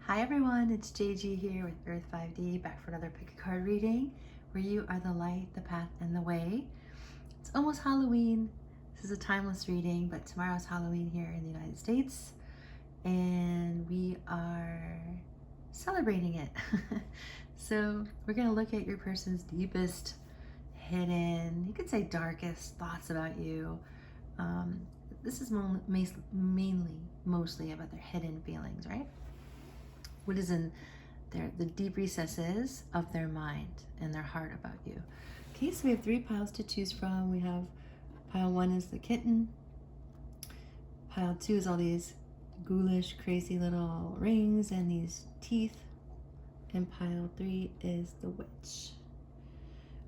Hi everyone, it's JG here with Earth 5D, back for another pick a card reading where you are the light, the path, and the way. It's almost Halloween. This is a timeless reading, but tomorrow's Halloween here in the United States and we are celebrating it. So we're going to look at your person's deepest, hidden, you could say darkest thoughts about you. This is mostly about their hidden feelings, right? What is in the deep recesses of their mind and their heart about you. Okay, so we have 3 piles to choose from. We have pile 1 is the kitten. Pile 2 is all these ghoulish, crazy little rings and these teeth. And pile 3 is the witch.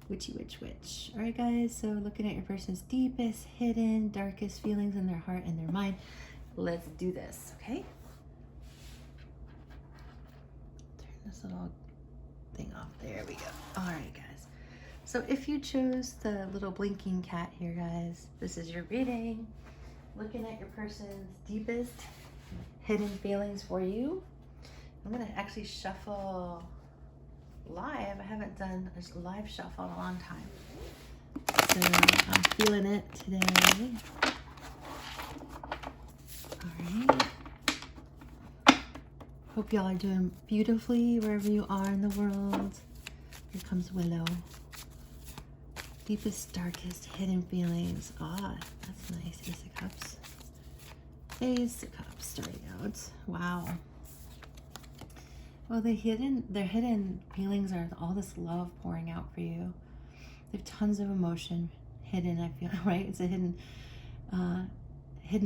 Witchy witch. All right, guys, so looking at your person's deepest, hidden, darkest feelings in their heart and their mind. Let's do this, okay? This little thing off. There we go. All right, guys. So if you chose the little blinking cat here, guys, this is your reading. Looking at your person's deepest hidden feelings for you. I'm going to actually shuffle live. I haven't done a live shuffle in a long time. So I'm feeling it today. All right. Hope y'all are doing beautifully wherever you are in the world. Here comes Willow. Deepest, darkest, hidden feelings. Ah, that's nice. Ace of Cups. Ace of Cups starting out. Wow. Well, their hidden feelings are all this love pouring out for you. They have tons of emotion hidden, I feel, right? It's a hidden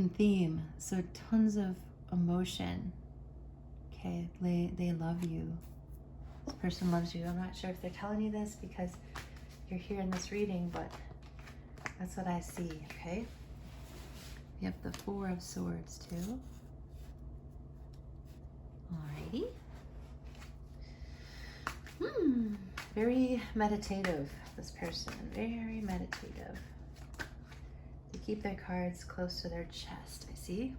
theme. So tons of emotion. Okay, they love you. This person loves you. I'm not sure if they're telling you this because you're here in this reading, but that's what I see, okay? You have the 4 of Swords too. Alrighty. Very meditative, this person. Very meditative. They keep their cards close to their chest, I see.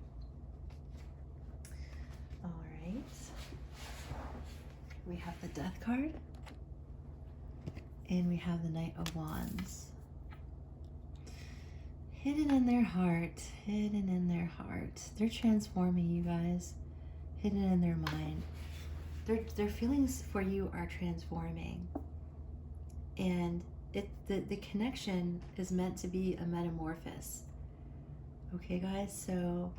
We have the Death card, and we have the Knight of Wands. Hidden in their heart, hidden in their heart. They're transforming, you guys. Hidden in their mind. Their feelings for you are transforming. And the connection is meant to be a metamorphosis. Okay, guys? So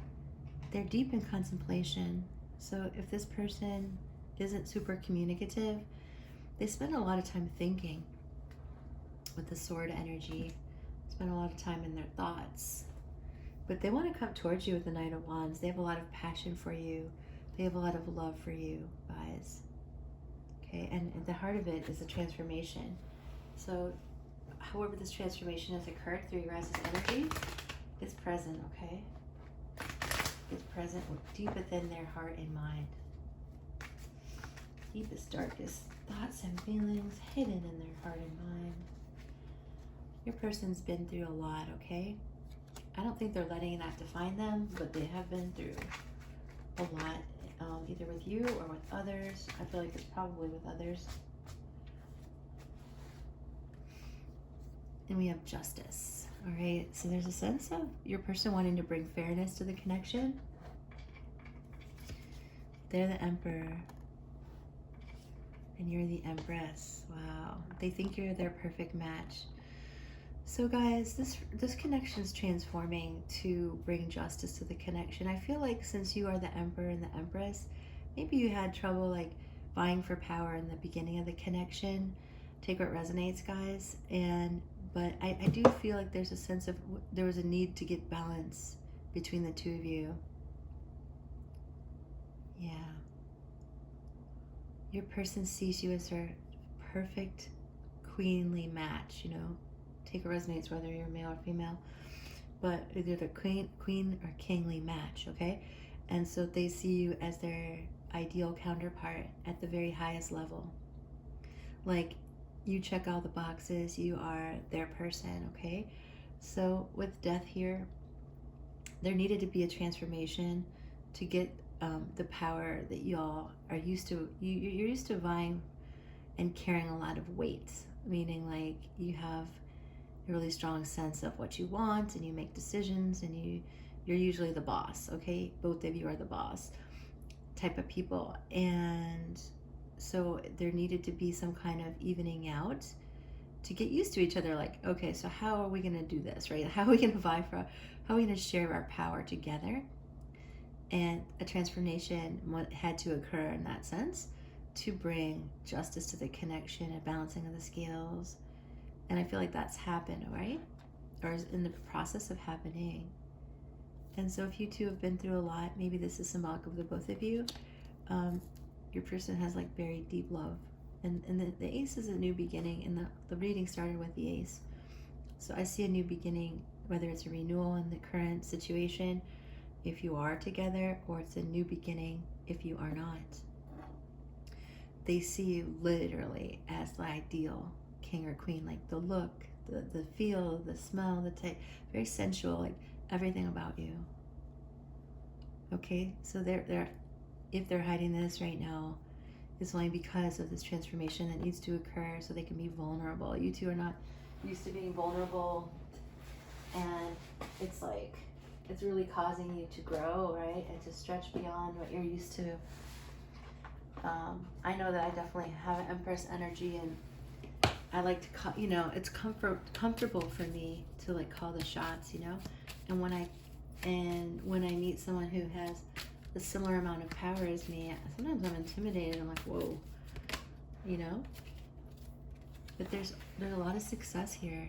they're deep in contemplation. So if this person isn't super communicative, they spend a lot of time thinking with the sword energy, spend a lot of time in their thoughts, but they want to come towards you with the Knight of Wands. They have a lot of passion for you. They have a lot of love for you, guys. Okay, and at the heart of it is a transformation. So however this transformation has occurred through your guys' energy, it's present, okay? It's present deep within their heart and mind. Deepest, darkest thoughts and feelings hidden in their heart and mind. Your person's been through a lot, okay? I don't think they're letting that define them, but they have been through a lot, either with you or with others. I feel like it's probably with others. And we have Justice, all right? So there's a sense of your person wanting to bring fairness to the connection. They're the Emperor. And you're the Empress. Wow. They think you're their perfect match. So guys, this connection is transforming to bring justice to the connection. I feel like since you are the Emperor and the Empress, maybe you had trouble like vying for power in the beginning of the connection. Take what resonates, guys. But I do feel like there's a sense of there was a need to get balance between the two of you. Yeah. Your person sees you as their perfect queenly match, you know. Take what resonates, whether you're male or female. But either the queen or kingly match, okay? And so they see you as their ideal counterpart at the very highest level. Like, you check all the boxes, you are their person, okay? So with Death here, there needed to be a transformation to get the power that y'all are used to. You're used to vying and carrying a lot of weight, meaning like you have a really strong sense of what you want, and you make decisions, and you're usually the boss. Okay, both of you are the boss type of people, and so there needed to be some kind of evening out to get used to each other. Like, okay, so how are we going to do this, right? How are we going to vie for, how are we going to share our power together? And a transformation had to occur in that sense to bring justice to the connection and balancing of the scales. And I feel like that's happened, right? Or is in the process of happening. And so if you two have been through a lot, maybe this is symbolic of the both of you. Your person has like very deep love. And the ace is a new beginning, and the reading started with the ace. So I see a new beginning, whether it's a renewal in the current situation, if you are together, or it's a new beginning if you are not. They see you literally as the ideal king or queen, like the look, the feel, the smell, the taste, very sensual, like everything about you. Okay, so if they're hiding this right now, it's only because of this transformation that needs to occur so they can be vulnerable. You two are not used to being vulnerable, and it's like, it's really causing you to grow, right? And to stretch beyond what you're used to. I know that I definitely have an Empress energy, and I like to, it's comfortable for me to like call the shots, and when I meet someone who has a similar amount of power as me, sometimes I'm intimidated. I'm like, whoa, but there's a lot of success here.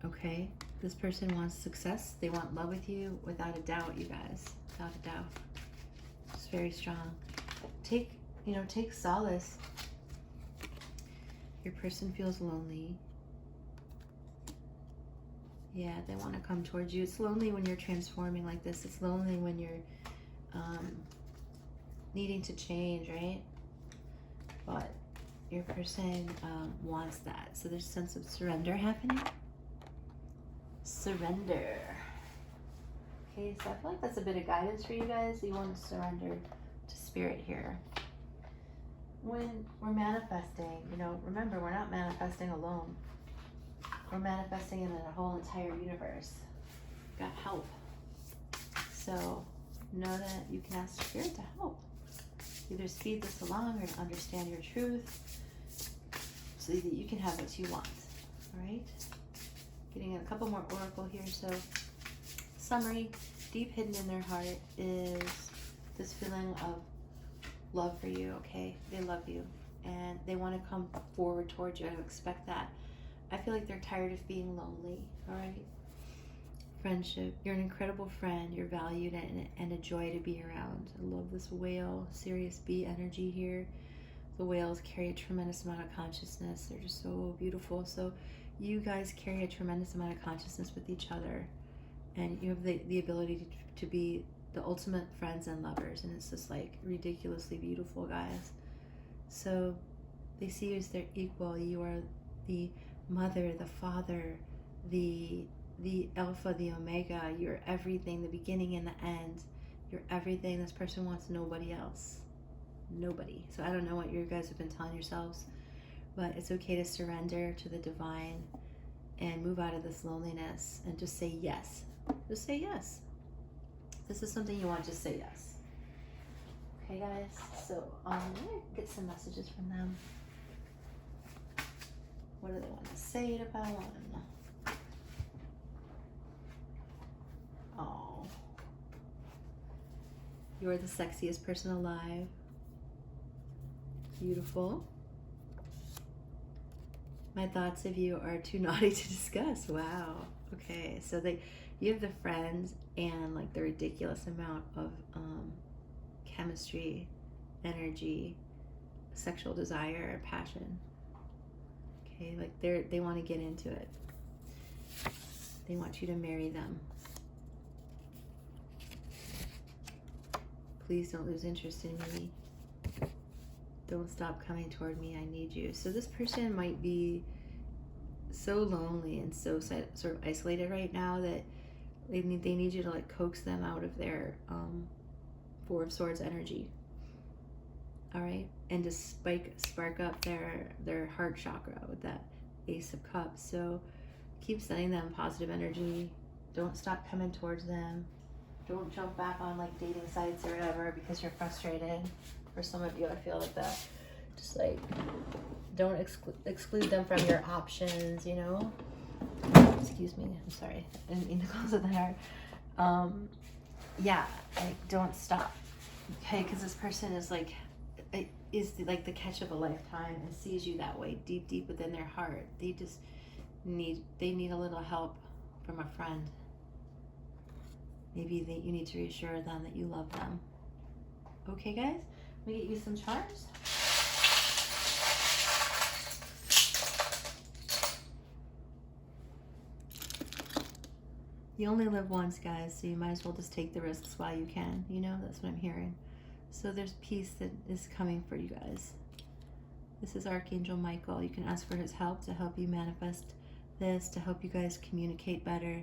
Okay, this person wants success. They want love with you, without a doubt, you guys, without a doubt. It's very strong. Take solace. Your person feels lonely. Yeah, they want to come towards you. It's lonely when you're transforming like this. It's lonely when you're needing to change, right? But your person wants that. So there's a sense of surrender happening. Surrender. Okay, so I feel like that's a bit of guidance for you guys. You want to surrender to spirit here. When we're manifesting, remember, we're not manifesting alone. We're manifesting in a whole entire universe. Got help. So know that you can ask spirit to help. Either speed this along or to understand your truth so that you can have what you want. All right? Getting a couple more oracle here. So summary, deep hidden in their heart is this feeling of love for you, okay? They love you and they want to come forward towards you. I expect that. I feel like they're tired of being lonely, all right? Friendship, you're an incredible friend. You're valued and a joy to be around. I love this whale, Sirius B energy here. The whales carry a tremendous amount of consciousness. They're just so beautiful. So you guys carry a tremendous amount of consciousness with each other, and you have the ability to be the ultimate friends and lovers, and it's just like ridiculously beautiful, guys. So they see you as their equal. You are the mother, the father, the alpha, the omega. You're everything, the beginning and the end. You're everything. This person wants nobody else. Nobody. So I don't know what you guys have been telling yourselves, but it's okay to surrender to the divine and move out of this loneliness and just say yes. Just say yes. This is something you want, just say yes. Okay, guys? So I'm going to get some messages from them. What do they want to say about one? Oh. You're the sexiest person alive. Beautiful. My thoughts of you are too naughty to discuss. Wow. Okay, so you have the friends and like the ridiculous amount of chemistry, energy, sexual desire, passion. Okay, like they want to get into it. They want you to marry them. Please don't lose interest in me. Don't stop coming toward me. I need you. So this person might be so lonely and so sort of isolated right now that they need you to like coax them out of their Four of Swords energy. All right, and to spark up their heart chakra with that Ace of Cups. So keep sending them positive energy. Don't stop coming towards them. Don't jump back on like dating sites or whatever because you're frustrated. For some of you, I feel like that. Just like, don't exclude them from your options, you know? Excuse me, I'm sorry. I didn't mean to close it there. Yeah, like, don't stop. Okay, because this person is like, like the catch of a lifetime and sees you that way, deep, deep within their heart. They just need a little help from a friend. Maybe you need to reassure them that you love them. Okay, guys, let me get you some charms. You only live once, guys, so you might as well just take the risks while you can. You know, that's what I'm hearing. So there's peace that is coming for you guys. This is Archangel Michael. You can ask for his help to help you manifest this, to help you guys communicate better,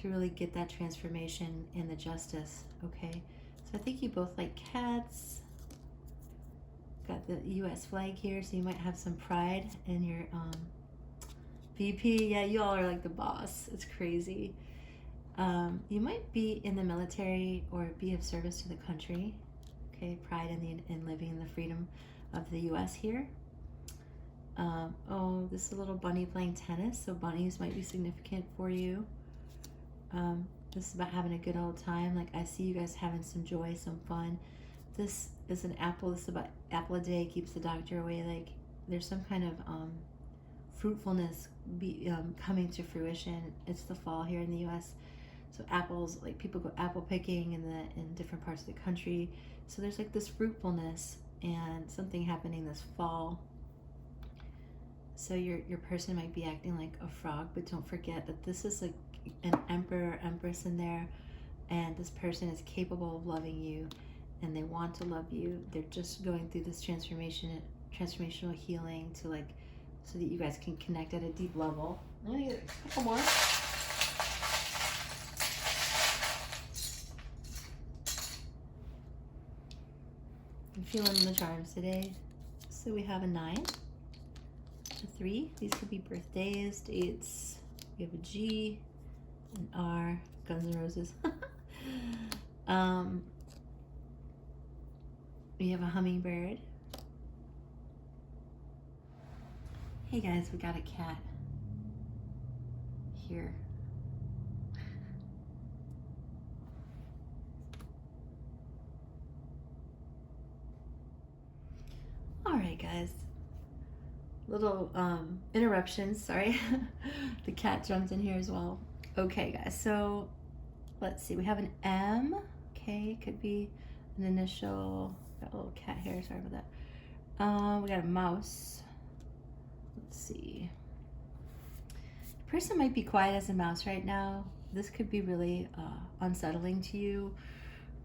to really get that transformation and the justice, okay? So I think you both like cats. Got the U.S. flag here, so you might have some pride in your VP. Yeah, you all are like the boss. It's crazy. You might be in the military or be of service to the country. Okay, pride in living in the freedom of the U.S. here. Oh, this is a little bunny playing tennis, so bunnies might be significant for you. This is about having a good old time. Like, I see you guys having some joy, some fun. This is an apple. This is about apple a day keeps the doctor away. Like, there's some kind of fruitfulness coming to fruition. It's the fall here in the U.S., so apples, like people go apple picking in different parts of the country. So there's like this fruitfulness and something happening this fall. So your person might be acting like a frog, but don't forget that this is like an emperor or empress in there, and this person is capable of loving you, and they want to love you. They're just going through this transformational healing to like, so that you guys can connect at a deep level. I'm gonna get a couple more. I'm feeling the charms today. So we have a 9, a 3. These could be birthdays, dates. We have a G, an R, Guns N' Roses. We have a hummingbird. Hey guys, we got a cat here. All right, guys. Little interruptions, sorry. The cat jumped in here as well. Okay, guys, so let's see. We have an M. Okay, could be an initial. Got a little cat hair, sorry about that. We got a mouse. Let's see. The person might be quiet as a mouse right now. This could be really unsettling to you.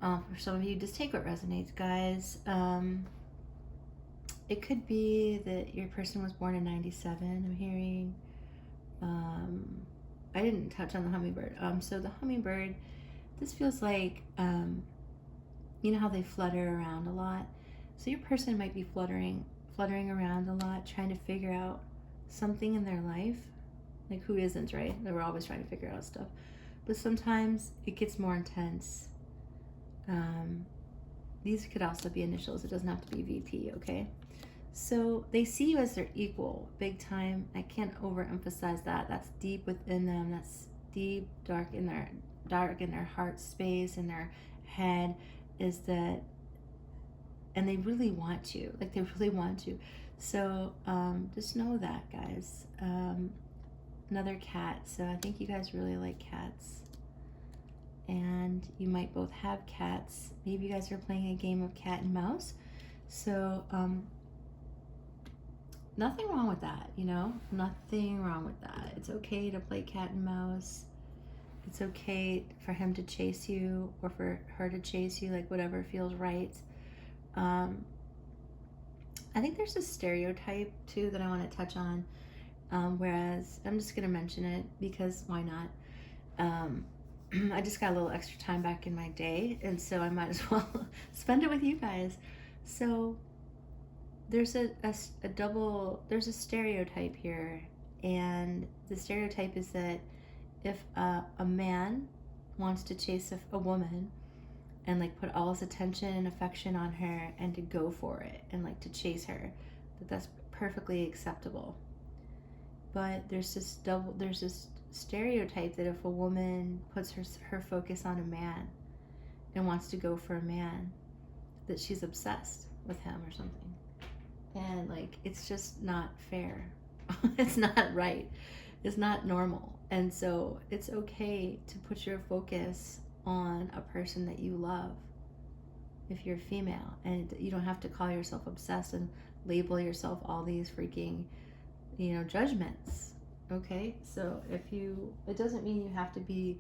For some of you, just take what resonates, guys. It could be that your person was born in 97, I'm hearing. I didn't touch on the hummingbird. So the hummingbird, this feels like, you know how they flutter around a lot? So your person might be fluttering around a lot, trying to figure out something in their life. Like, who isn't, right? We're always trying to figure out stuff. But sometimes it gets more intense. These could also be initials. It doesn't have to be VP, okay? So they see you as their equal, big time. I can't overemphasize that. That's deep within them. That's deep, dark in their heart space, in their head, is that, and they really want you. Like, they really want you. So just know that, guys. Another cat. So I think you guys really like cats. And you might both have cats. Maybe you guys are playing a game of cat and mouse. So nothing wrong with that, you know? Nothing wrong with that. It's okay to play cat and mouse. It's okay for him to chase you or for her to chase you, like whatever feels right. I think there's a stereotype too that I want to touch on. Whereas I'm just going to mention it because why not? I just got a little extra time back in my day, and so I might as well spend it with you guys. So there's there's a stereotype here, and the stereotype is that if a man wants to chase a woman and like put all his attention and affection on her and to go for it and like to chase her, that's perfectly acceptable. But there's this stereotype that if a woman puts her focus on a man and wants to go for a man, that she's obsessed with him or something. And like, it's just not fair. It's not right. It's not normal. And so it's okay to put your focus on a person that you love if you're female, and you don't have to call yourself obsessed and label yourself all these freaking, judgments. Okay, so it doesn't mean you have to be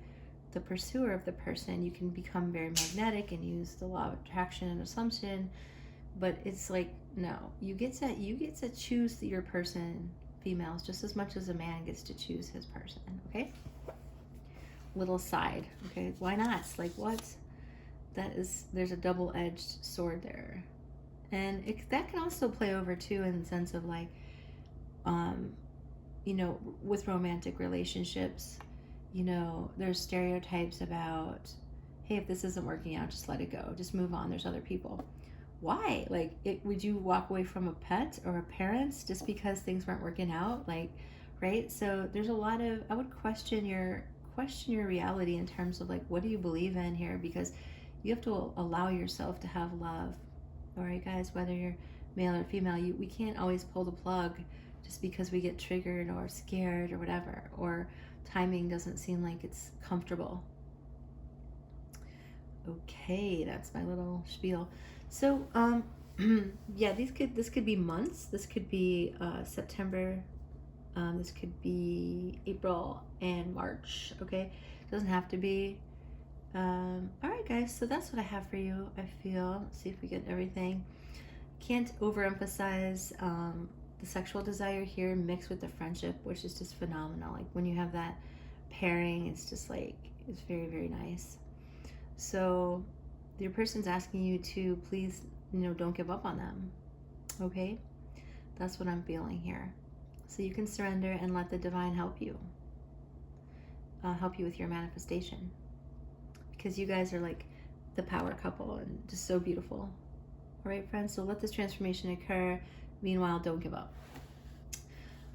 the pursuer of the person. You can become very magnetic and use the law of attraction and assumption, but it's like, no, you get to choose your person, females, just as much as a man gets to choose his person. Okay, little side. Okay, why not? Like, what? There's a double-edged sword there, and that can also play over too, in the sense of like, with romantic relationships, there's stereotypes about, hey, if this isn't working out, just let it go, just move on, there's other people. Why? Like, would you walk away from a pet or a parent just because things weren't working out? Like, right? So there's a lot of, I would question your reality in terms of like, what do you believe in here? Because you have to allow yourself to have love. All right, guys, whether you're male or female, we can't always pull the plug just because we get triggered or scared or whatever, or timing doesn't seem like it's comfortable. Okay, that's my little spiel. So, yeah, this could be months. This could be September. This could be April and March. Okay, doesn't have to be. All right, guys. So that's what I have for you. I feel. Let's see if we get everything. Can't overemphasize the sexual desire here mixed with the friendship, which is just phenomenal. Like, when you have that pairing, it's just like, it's very, very nice. So your person's asking you to please, don't give up on them. Okay, that's what I'm feeling here. So you can surrender and let the divine help you with your manifestation, because you guys are like the power couple and just so beautiful. All right, friends, so let this transformation occur. Meanwhile, don't give up.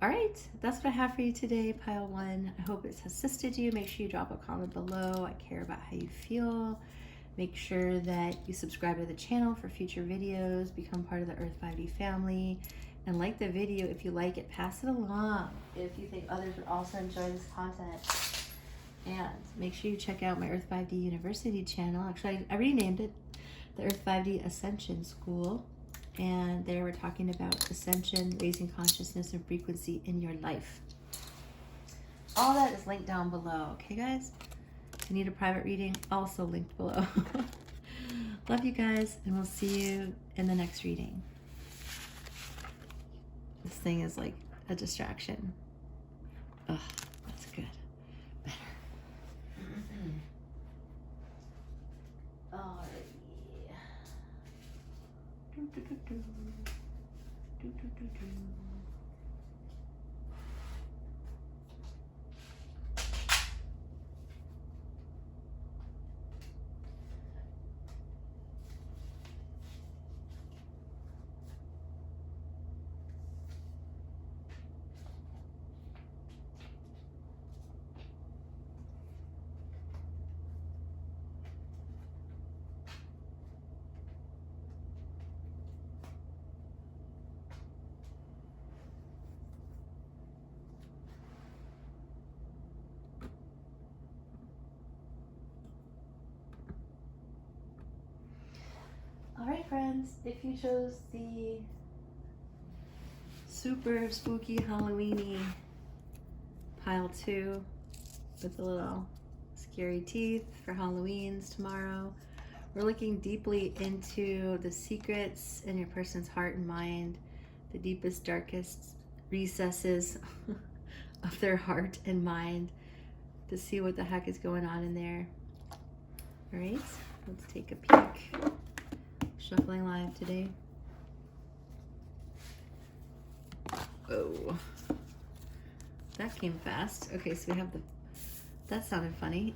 All right, that's what I have for you today, Pile 1. I hope it's assisted you. Make sure you drop a comment below. I care about how you feel. Make sure that you subscribe to the channel for future videos. Become part of the Earth 5D family. And like the video. If you like it, pass it along if you think others would also enjoy this content. And make sure you check out my Earth 5D University channel. Actually, I renamed it the Earth 5D Ascension School. And there we're talking about ascension, raising consciousness and frequency in your life. All that is linked down below. Okay, guys? If you need a private reading, also linked below. Love you guys, and we'll see you in the next reading. This thing is like a distraction. Ugh, that's good. Better. Alrighty. Alright, friends, if you chose the super spooky Halloweeny pile 2 with the little scary teeth for Halloween's tomorrow, we're looking deeply into the secrets in your person's heart and mind, the deepest, darkest recesses of their heart and mind, to see what the heck is going on in there. All right, let's take a peek. Shuffling live today. Oh, that came fast. Okay, so we have the, that sounded funny.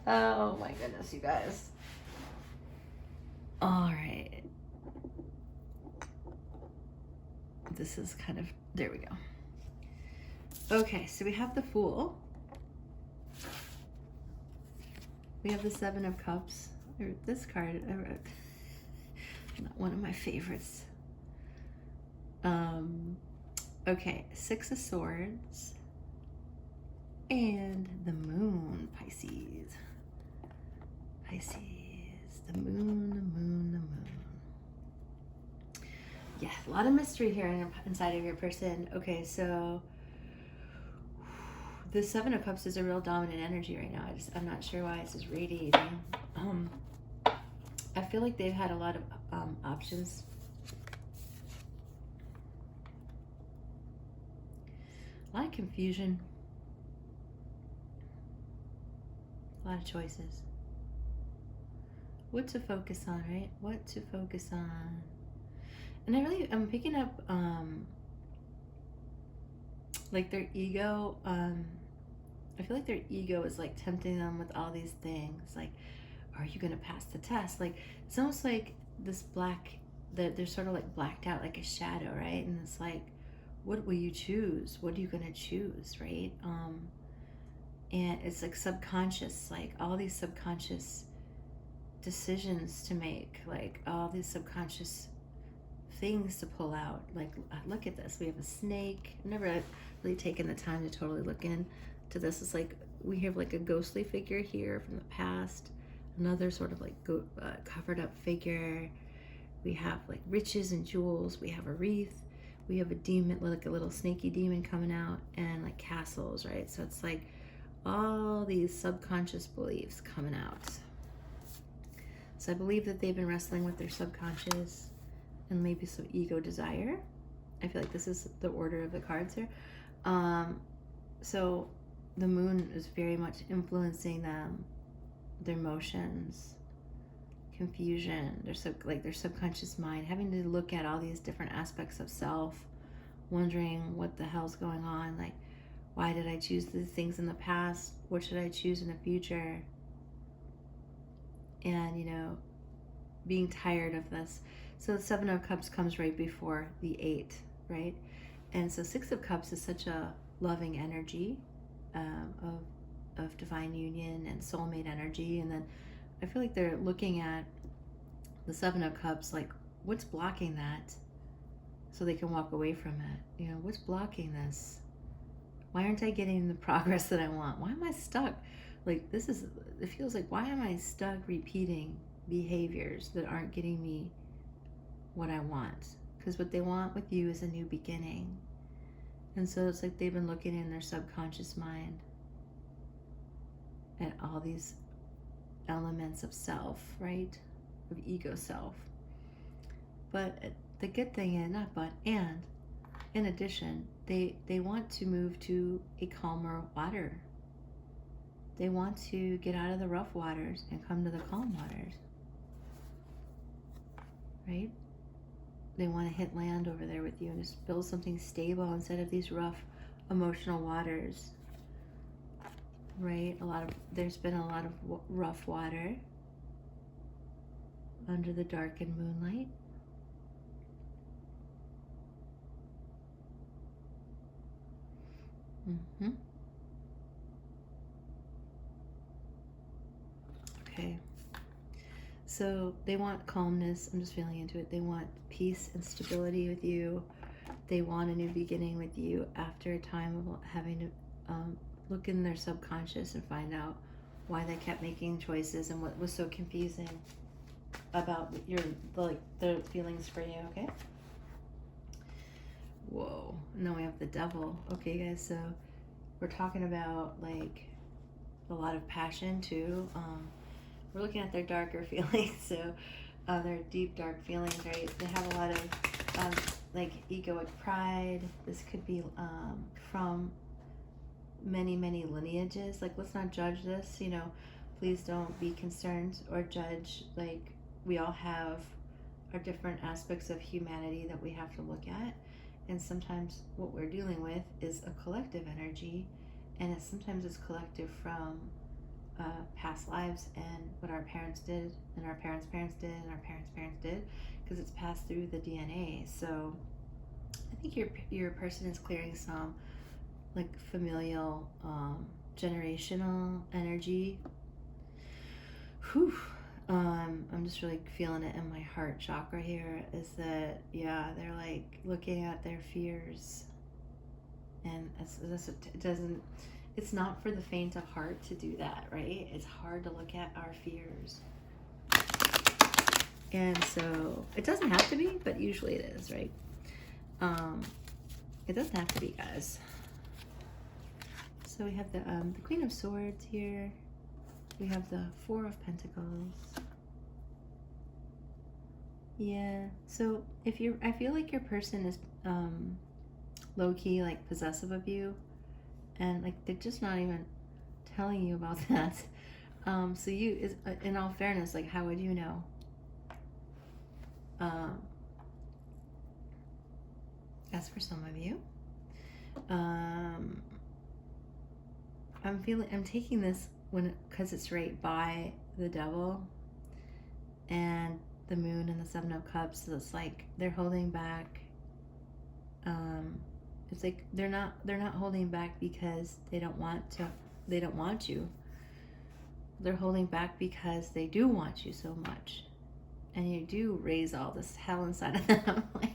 Oh my goodness, you guys. All right. This is kind of, there we go. Okay, so we have the Fool. We have the Seven of Cups. This card, not one of my favorites. Okay, Six of Swords. And the Moon, Pisces. Pisces, the moon, the moon, the moon. Yeah, a lot of mystery here inside of your person. Okay, so the Seven of Cups is a real dominant energy right now. I'm not sure why it's just radiating. I feel like they've had a lot of options. A lot of confusion. A lot of choices. What to focus on, right? What to focus on. And I'm picking up like their ego. I feel like their ego is like tempting them with all these things. Like, are you gonna pass the test? Like, it's almost like this black, they're sort of like blacked out, like a shadow, right? And it's like, what will you choose? What are you gonna choose, right? And it's like subconscious, like all these subconscious decisions to make, like all these subconscious things to pull out. Like, look at this. We have a snake. I've never really taken the time to totally look into this. It's like we have like a ghostly figure here from the past, another sort of like covered up figure. We have like riches and jewels. We have a wreath. We have a demon, like a little snaky demon coming out, and like castles, right? So it's like all these subconscious beliefs coming out. So I believe that they've been wrestling with their subconscious and maybe some ego desire. I feel like this is the order of the cards here. So the moon is very much influencing them, their emotions, confusion, their subconscious mind, having to look at all these different aspects of self, wondering what the hell's going on. Like, why did I choose these things in the past? What should I choose in the future? And, you know, being tired of this. So the Seven of Cups comes right before the 8, right? And so Six of Cups is such a loving energy of divine union and soulmate energy. And then I feel like they're looking at the Seven of Cups, like, what's blocking that? So they can walk away from it. You know, what's blocking this? Why aren't I getting the progress that I want? Why am I stuck? Like, it feels like, why am I stuck repeating behaviors that aren't getting me what I want? Because what they want with you is a new beginning. And so it's like they've been looking in their subconscious mind at all these elements of self, right? Of ego self. But the good thing is, and in addition, they want to move to a calmer water. They want to get out of the rough waters and come to the calm waters, right? They want to hit land over there with you and just build something stable instead of these rough emotional waters, right? There's been a lot of rough water under the darkened moonlight. Okay. So they want calmness. I'm just feeling into it. They want peace and stability with you. They want a new beginning with you after a time of having to look in their subconscious and find out why they kept making choices and what was so confusing about the feelings for you. Okay. Whoa. And then we have the Devil. Okay, guys. So we're talking about like a lot of passion too. We're looking at their darker feelings, so their deep, dark feelings, right? They have a lot of like egoic pride. This could be from many, many lineages. Like, let's not judge this, you know. Please don't be concerned or judge. Like, we all have our different aspects of humanity that we have to look at. And sometimes what we're dealing with is a collective energy, and sometimes it's collective from past lives and what our parents did, and our parents' parents did, and our parents' parents did, because it's passed through the DNA. So I think your person is clearing some like familial, generational energy. Whew. I'm just really feeling it in my heart chakra here, is that, yeah, they're like looking at their fears, and it's not for the faint of heart to do that, right? It's hard to look at our fears. And so it doesn't have to be, but usually it is, right? It doesn't have to be, guys. So we have the Queen of Swords here. We have the Four of Pentacles. Yeah. So I feel like your person is low-key like possessive of you, and like they're just not even telling you about that. So in all fairness, like, how would you know? As for some of you, I'm taking this because it's right by the Devil and the Moon and the Seven of Cups. So it's like they're holding back. It's like they're not holding back because they don't want you. They're holding back because they do want you so much, and you do raise all this hell inside of them. Like,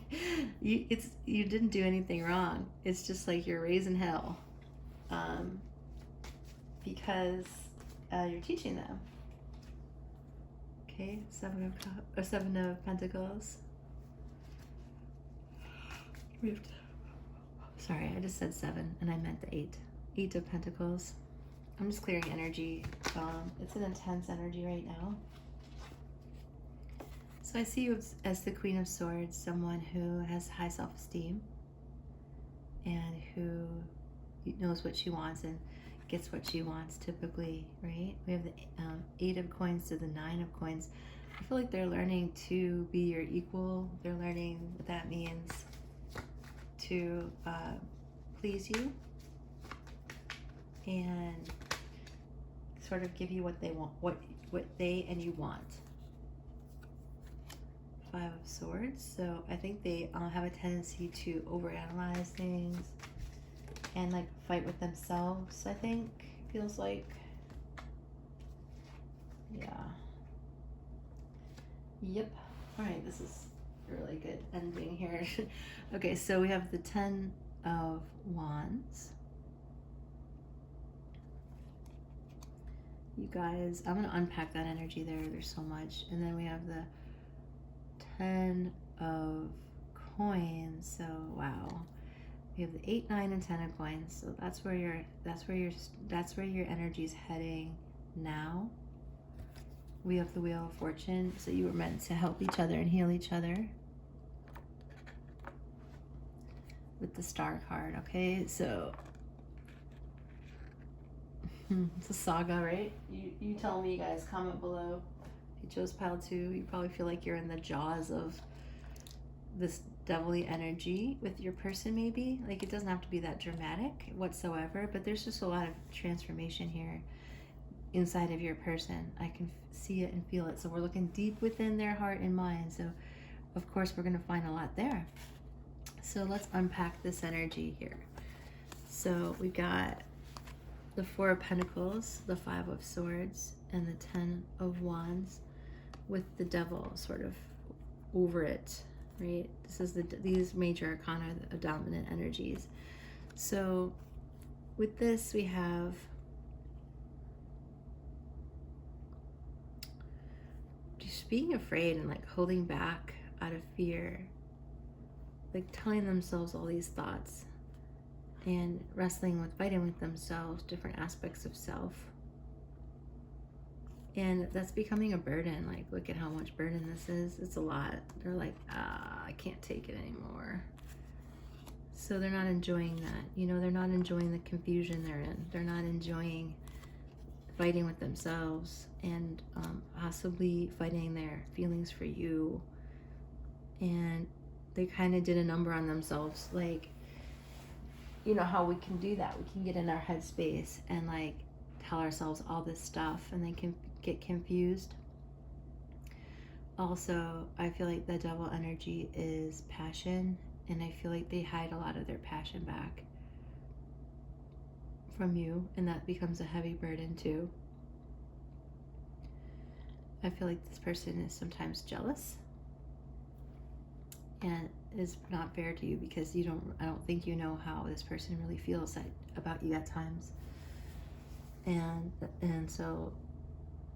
you didn't do anything wrong. It's just like you're raising hell, because you're teaching them. Okay, Seven of Pentacles. Sorry, I just said 7 and I meant the 8. 8 of Pentacles. I'm just clearing energy. It's an intense energy right now. So I see you as the Queen of Swords, someone who has high self-esteem and who knows what she wants and gets what she wants typically, right? We have the 8 of Coins to the 9 of Coins. I feel like they're learning to be your equal. They're learning what that means to please you and sort of give you what they want, what they and you want. 5 of Swords. So I think they have a tendency to overanalyze things and like fight with themselves, I think. Feels like. Yeah. Yep. Alright, this is a really good ending here. Okay, so we have the 10 of Wands. You guys, I'm going to unpack that energy there. There's so much. And then we have the 10 of Coins. So, wow. We have the 8, 9, and 10 of Coins. So that's where your energy's heading now. We have the Wheel of Fortune. So you were meant to help each other and heal each other. With the Star card, okay? So it's a saga, right? You tell me, guys. Comment below. If you chose pile 2, you probably feel like you're in the jaws of this devilly energy with your person, maybe. Like, it doesn't have to be that dramatic whatsoever, but there's just a lot of transformation here inside of your person. I can see it and feel it. So we're looking deep within their heart and mind. So of course we're going to find a lot there. So let's unpack this energy here. So we got the 4 of Pentacles, the 5 of Swords, and the 10 of Wands with the Devil sort of over it, right? This is these major arcana are dominant energies. So with this we have just being afraid and like holding back out of fear, like telling themselves all these thoughts and fighting with themselves, different aspects of self. And that's becoming a burden. Like, look at how much burden this is. It's a lot. They're like, I can't take it anymore. So they're not enjoying that. You know, they're not enjoying the confusion they're in. They're not enjoying fighting with themselves and possibly fighting their feelings for you. And they kind of did a number on themselves. Like, you know how we can do that. We can get in our headspace and like tell ourselves all this stuff and they can get confused. Also, I feel like the devil energy is passion, and I feel like they hide a lot of their passion back from you, and that becomes a heavy burden too. I feel like this person is sometimes jealous and is not fair to you because I don't think you know how this person really feels about you at times. And so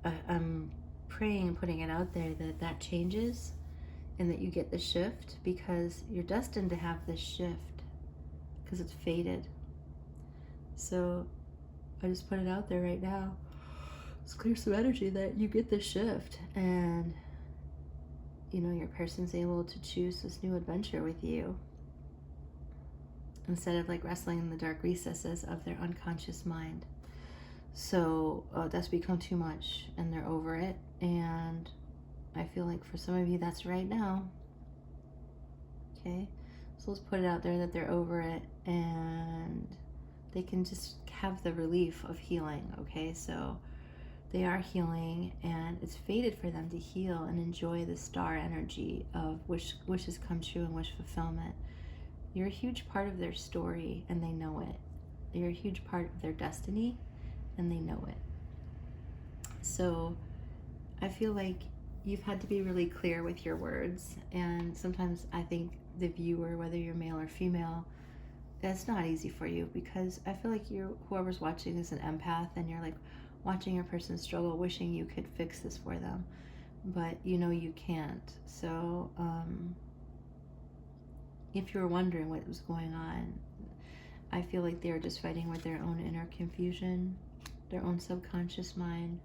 I'm praying and putting it out there that changes and that you get the shift, because you're destined to have this shift because it's fated. So I just put it out there right now. Let's clear some energy that you get this shift, and you know, your person's able to choose this new adventure with you instead of like wrestling in the dark recesses of their unconscious mind. So that's become too much and they're over it, and I feel like for some of you that's right now. Okay, so let's put it out there that they're over it and they can just have the relief of healing. Okay, so they are healing, and it's fated for them to heal and enjoy the star energy of wishes come true and wish fulfillment. You're a huge part of their story, and they know it. You're a huge part of their destiny, and they know it. So I feel like you've had to be really clear with your words, and sometimes I think the viewer, whether you're male or female, that's not easy for you, because I feel like whoever's watching is an empath, and you're like watching your person struggle, wishing you could fix this for them, but you know you can't. So if you were wondering what was going on, I feel like they were just fighting with their own inner confusion, their own subconscious mind,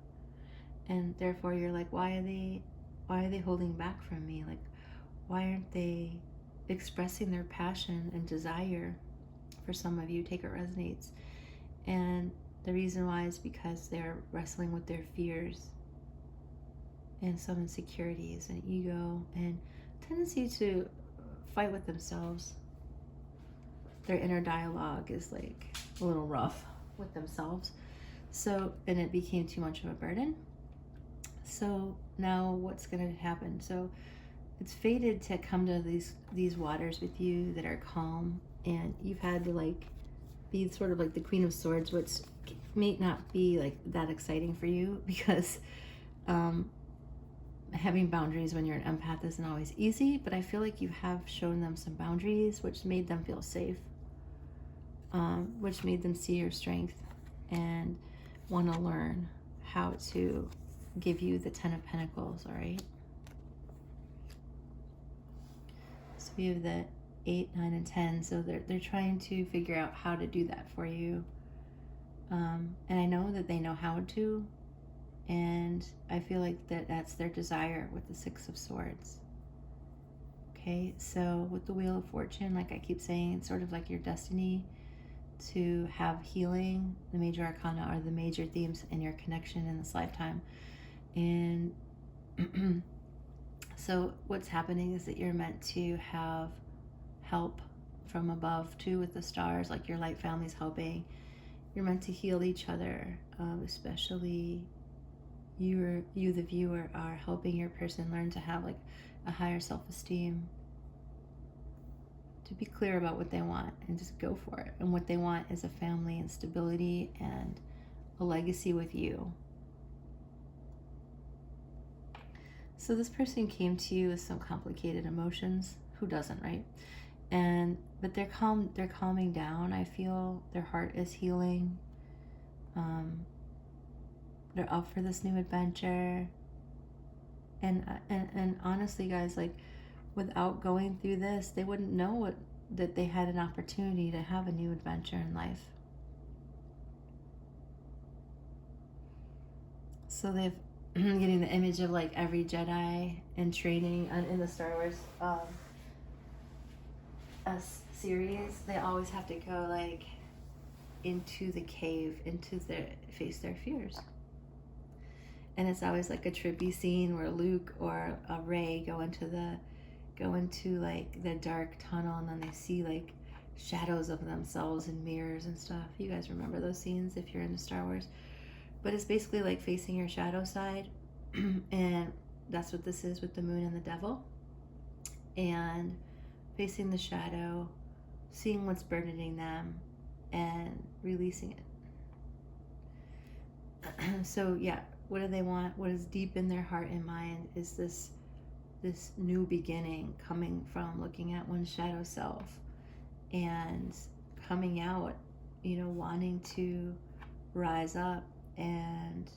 and therefore you're like, why are they holding back from me? Like, why aren't they expressing their passion and desire? For some of you, take it resonates. And the reason why is because they're wrestling with their fears and some insecurities and ego and tendency to fight with themselves. Their inner dialogue is like a little rough with themselves. So, and it became too much of a burden. So now what's going to happen? So it's fated to come to these waters with you that are calm, and you've had to like be sort of like the Queen of Swords, which may not be like that exciting for you, because having boundaries when you're an empath isn't always easy, but I feel like you have shown them some boundaries which made them feel safe, which made them see your strength and want to learn how to give you the 10 of Pentacles. All right, so we have the 8, 9, and 10. So they're trying to figure out how to do that for you, and I know that they know how to, and I feel like that's their desire with the 6 of Swords. Okay, so with the Wheel of Fortune, like I keep saying, it's sort of like your destiny to have healing. The major arcana are the major themes in your connection in this lifetime. And so what's happening is that you're meant to have help from above too, with the stars, like your light family's helping. You're meant to heal each other, especially you the viewer are helping your person learn to have like a higher self-esteem, to be clear about what they want and just go for it. And what they want is a family and stability and a legacy with you. So this person came to you with some complicated emotions. Who doesn't, right? But they're calming down. I feel their heart is healing. They're up for this new adventure. And honestly, guys, like without going through this, they wouldn't know that they had an opportunity to have a new adventure in life. So they've getting the image of like every Jedi in training in the Star Wars series, they always have to go like into the cave, face their fears. And it's always like a trippy scene where Luke or Rey go into like the dark tunnel, and then they see like shadows of themselves in mirrors and stuff. You guys remember those scenes if you're into Star Wars. But it's basically like facing your shadow side. And that's what this is with the moon and the devil. And facing the shadow, seeing what's burdening them, and releasing it. So yeah, what do they want? What is deep in their heart and mind is this new beginning, coming from looking at one's shadow self and coming out, wanting to rise up and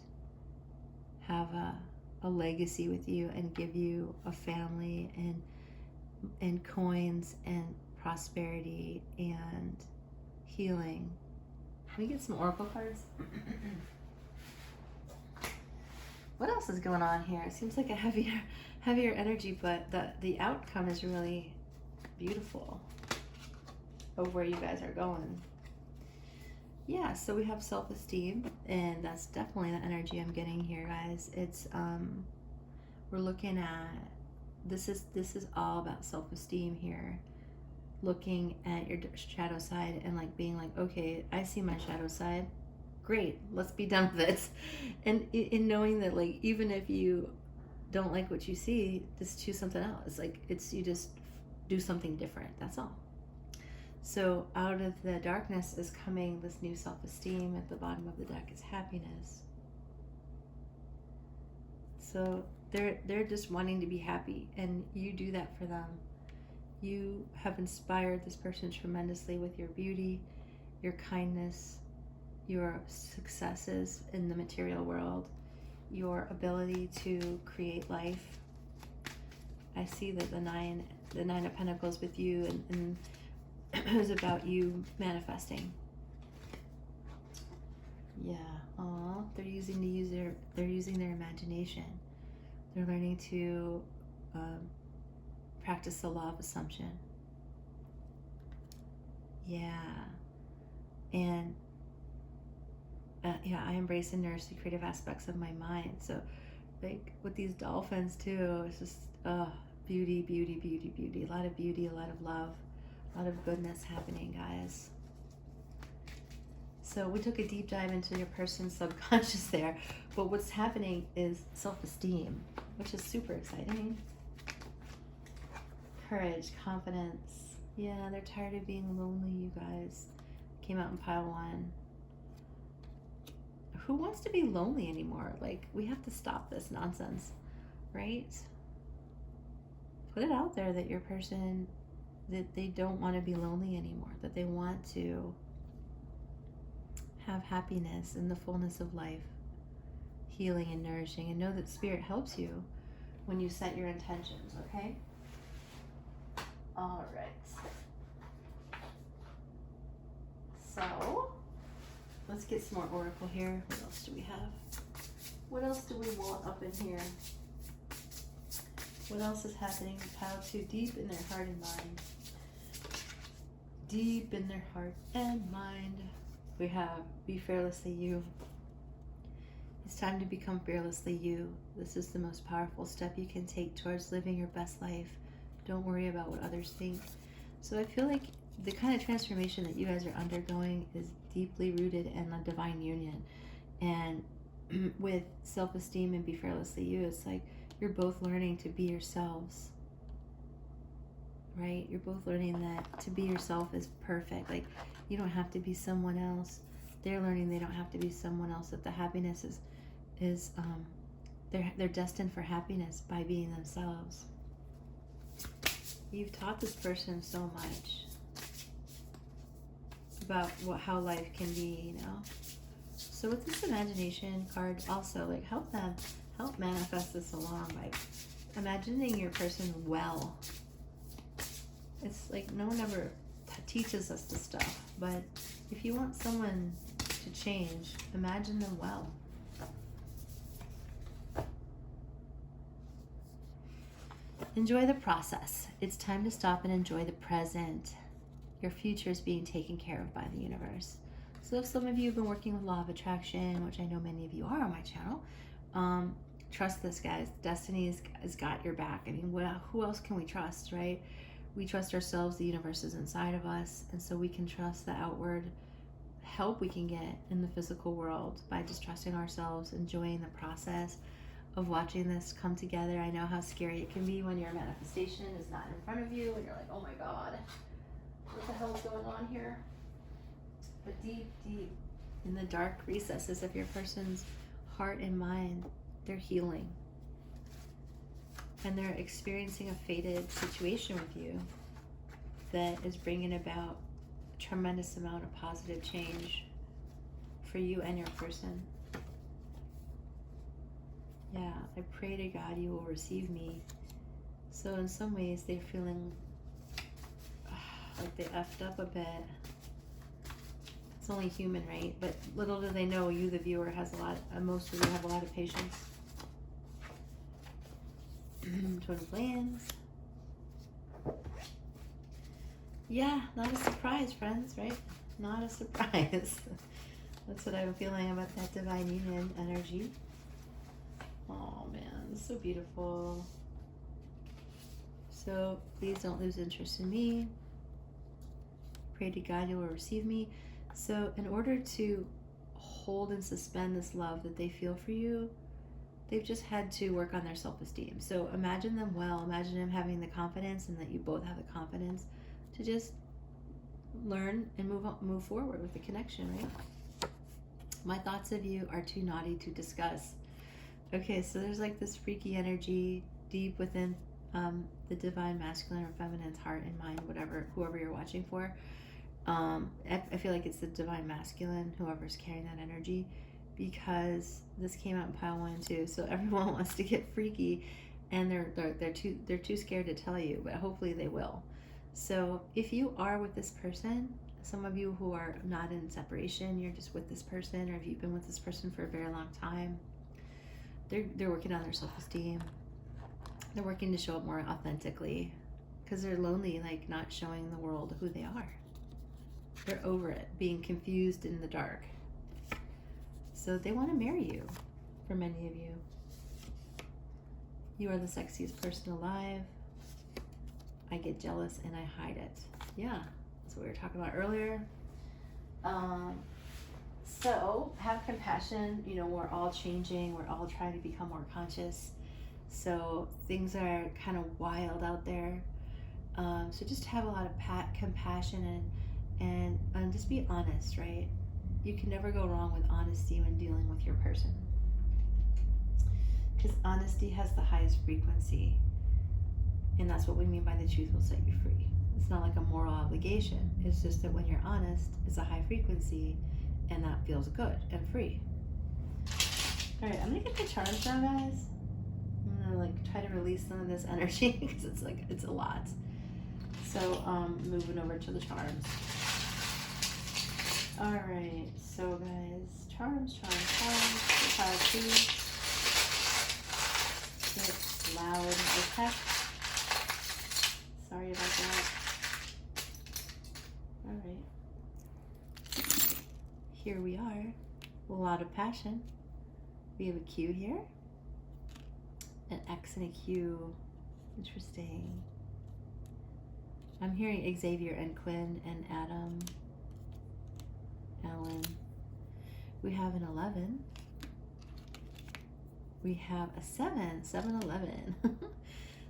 have a legacy with you and give you a family and coins and prosperity and healing. Can we get some oracle cards? What else is going on here? It seems like a heavier energy, but the outcome is really beautiful of where you guys are going. Yeah, so we have self-esteem, and that's definitely the energy I'm getting here, guys. It's we're looking at this is all about self-esteem here. Looking at your shadow side and like being like, okay, I see my shadow side. Great, let's be done with it. And in knowing that, like, even if you don't like what you see, just choose something else. Like, you just do something different. That's all. So out of the darkness is coming this new self-esteem. At the bottom of the deck is happiness. So they're just wanting to be happy, and you do that for them. You have inspired this person tremendously with your beauty, your kindness, your successes in the material world, your ability to create life. I see that the nine of Pentacles with you, and it was about you manifesting. Yeah. Aw, they're using their imagination. They're learning to practice the law of assumption. Yeah. And I embrace and nourish the creative aspects of my mind. So like with these dolphins too, it's just beauty, beauty, beauty, beauty. A lot of beauty, a lot of love, a lot of goodness happening, guys. So we took a deep dive into your person's subconscious there, but what's happening is self-esteem, which is super exciting. Courage, confidence. Yeah, they're tired of being lonely, you guys. Came out in pile 1. Who wants to be lonely anymore? Like, we have to stop this nonsense, right? Put it out there that your person, that they don't want to be lonely anymore, that they want to have happiness in the fullness of life, healing and nourishing, and know that Spirit helps you when you set your intentions, okay? All right. So, let's get some more oracle here. What else do we have? What else do we want up in here? What else is happening? Pile 2, deep in their heart and mind. Deep in their heart and mind. We have be fearlessly you. It's time to become fearlessly you. This is the most powerful step you can take towards living your best life. Don't worry about what others think. So I feel like the kind of transformation that you guys are undergoing is deeply rooted in a divine union. And with self-esteem and be fearlessly you, it's like you're both learning to be yourselves. Right? You're both learning that to be yourself is perfect. Like, you don't have to be someone else. They're learning they don't have to be someone else. That the happiness is they're destined for happiness by being themselves. You've taught this person so much about how life can be, So with this imagination card, also like help manifest this along by imagining your person well. It's like no one ever teaches us this stuff, but if you want someone to change, imagine them well. Enjoy the process. It's time to stop and enjoy the present. Your future is being taken care of by the universe. So if some of you have been working with law of attraction, which I know many of you are on my channel, trust this, guys. Destiny has got your back. I mean, who else can we trust, right? We trust ourselves. The universe is inside of us, and so we can trust the outward help we can get in the physical world by just trusting ourselves, enjoying the process of watching this come together. I know how scary it can be when your manifestation is not in front of you and you're like, oh my God, what the hell is going on here? But deep, deep in the dark recesses of your person's heart and mind, they're healing. And they're experiencing a fated situation with you that is bringing about a tremendous amount of positive change for you and your person. Yeah, I pray to God you will receive me. So in some ways they're feeling like they effed up a bit. It's only human, right? But little do they know, you, the viewer, has a lot, most of you have a lot of patience. Twin Flames. Yeah, not a surprise, friends, right? Not a surprise. That's what I'm feeling about that divine union energy. Oh man, it's so beautiful. So please don't lose interest in me. Pray to God you will receive me. So in order to hold and suspend this love that they feel for you, they've just had to work on their self-esteem. So imagine them well, imagine them having the confidence, and that you both have the confidence to just learn and move forward with the connection, right? My thoughts of you are too naughty to discuss. Okay, so there's like this freaky energy deep within the divine masculine or feminine's heart and mind, whoever you're watching for. I feel like it's the divine masculine, whoever's carrying that energy, because this came out in pile 1 and 2. So everyone wants to get freaky, and they're too scared to tell you, but hopefully they will. So if you are with this person, some of you who are not in separation, you're just with this person, or if you've been with this person for a very long time, they're working on their self-esteem. They're working to show up more authentically because they're lonely, like not showing the world who they are. They're over it, being confused in the dark. So they want to marry you, for many of you. You are the sexiest person alive. I get jealous and I hide it. Yeah, that's what we were talking about earlier. So have compassion. You know, we're all changing. We're all trying to become more conscious. So things are kind of wild out there. So just have a lot of compassion and just be honest, right? You can never go wrong with honesty when dealing with your person, because honesty has the highest frequency, and that's what we mean by the truth will set you free. It's not like a moral obligation. It's just that when you're honest, it's a high frequency, and that feels good and free. All right, I'm gonna get my charms now, guys. I'm gonna like try to release some of this energy because it's a lot. So moving over to the charms. All right, so guys, charms. It's loud as heck. Sorry about that. All right. Here we are. A lot of passion. We have a Q here. An X and a Q. Interesting. I'm hearing Xavier and Quinn and Adam. Ellen. We have an 11. We have a 7-11.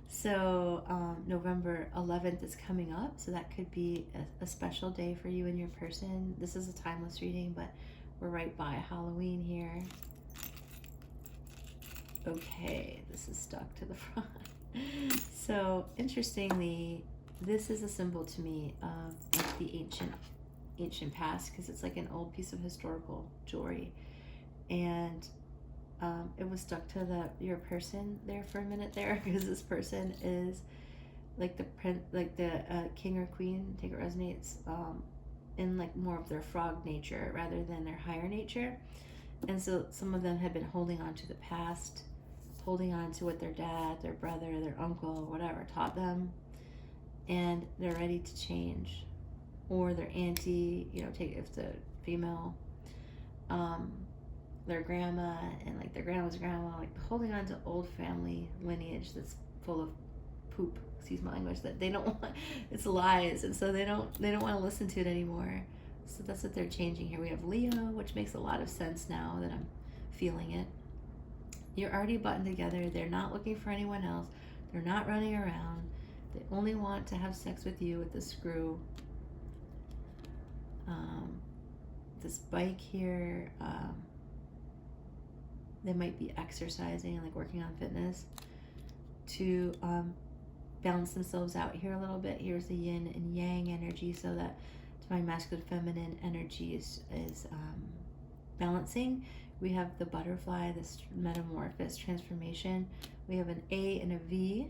So November 11th is coming up, so that could be a special day for you and your person. This is a timeless reading, but we're right by Halloween here. Okay, this is stuck to the front. So interestingly, this is a symbol to me of like the ancient past, because it's like an old piece of historical jewelry, and it was stuck to your person there for a minute there, because this person is like the king or queen, take it resonates, in like more of their frog nature rather than their higher nature. And so some of them have been holding on to the past, holding on to what their dad, their brother, their uncle, whatever taught them, and they're ready to change. or their auntie, you know, take if it's a female, their grandma and like their grandma's grandma, like holding on to old family lineage that's full of poop, excuse my language, that they don't want, it's lies, and so they don't want to listen to it anymore. So that's what they're changing here. We have Leo, which makes a lot of sense now that I'm feeling it. You're already buttoned together. They're not looking for anyone else. They're not running around. They only want to have sex with you with the screw. This bike here, they might be exercising and like working on fitness to balance themselves out here a little bit. Here's the yin and yang energy, so that divine masculine feminine energy is balancing. We have the butterfly, this metamorphosis, transformation. We have an A and a V.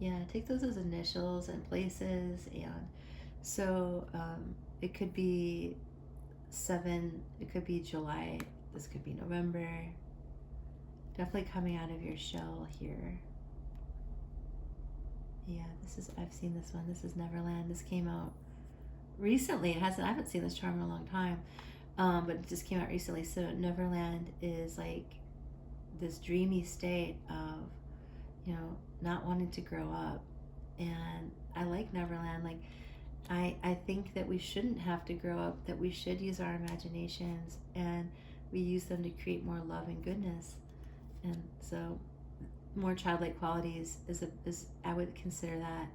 Yeah, take those as initials and places. And so it could be 7, it could be July, this could be November. Definitely coming out of your shell here. Yeah, this is, I've seen this one. This is Neverland. This came out recently. It hasn't, I haven't seen this charm in a long time, but it just came out recently. So Neverland is like this dreamy state of, you know, not wanting to grow up. And I like Neverland. Like, I think that we shouldn't have to grow up, that we should use our imaginations, and we use them to create more love and goodness. And so more childlike qualities is I would consider that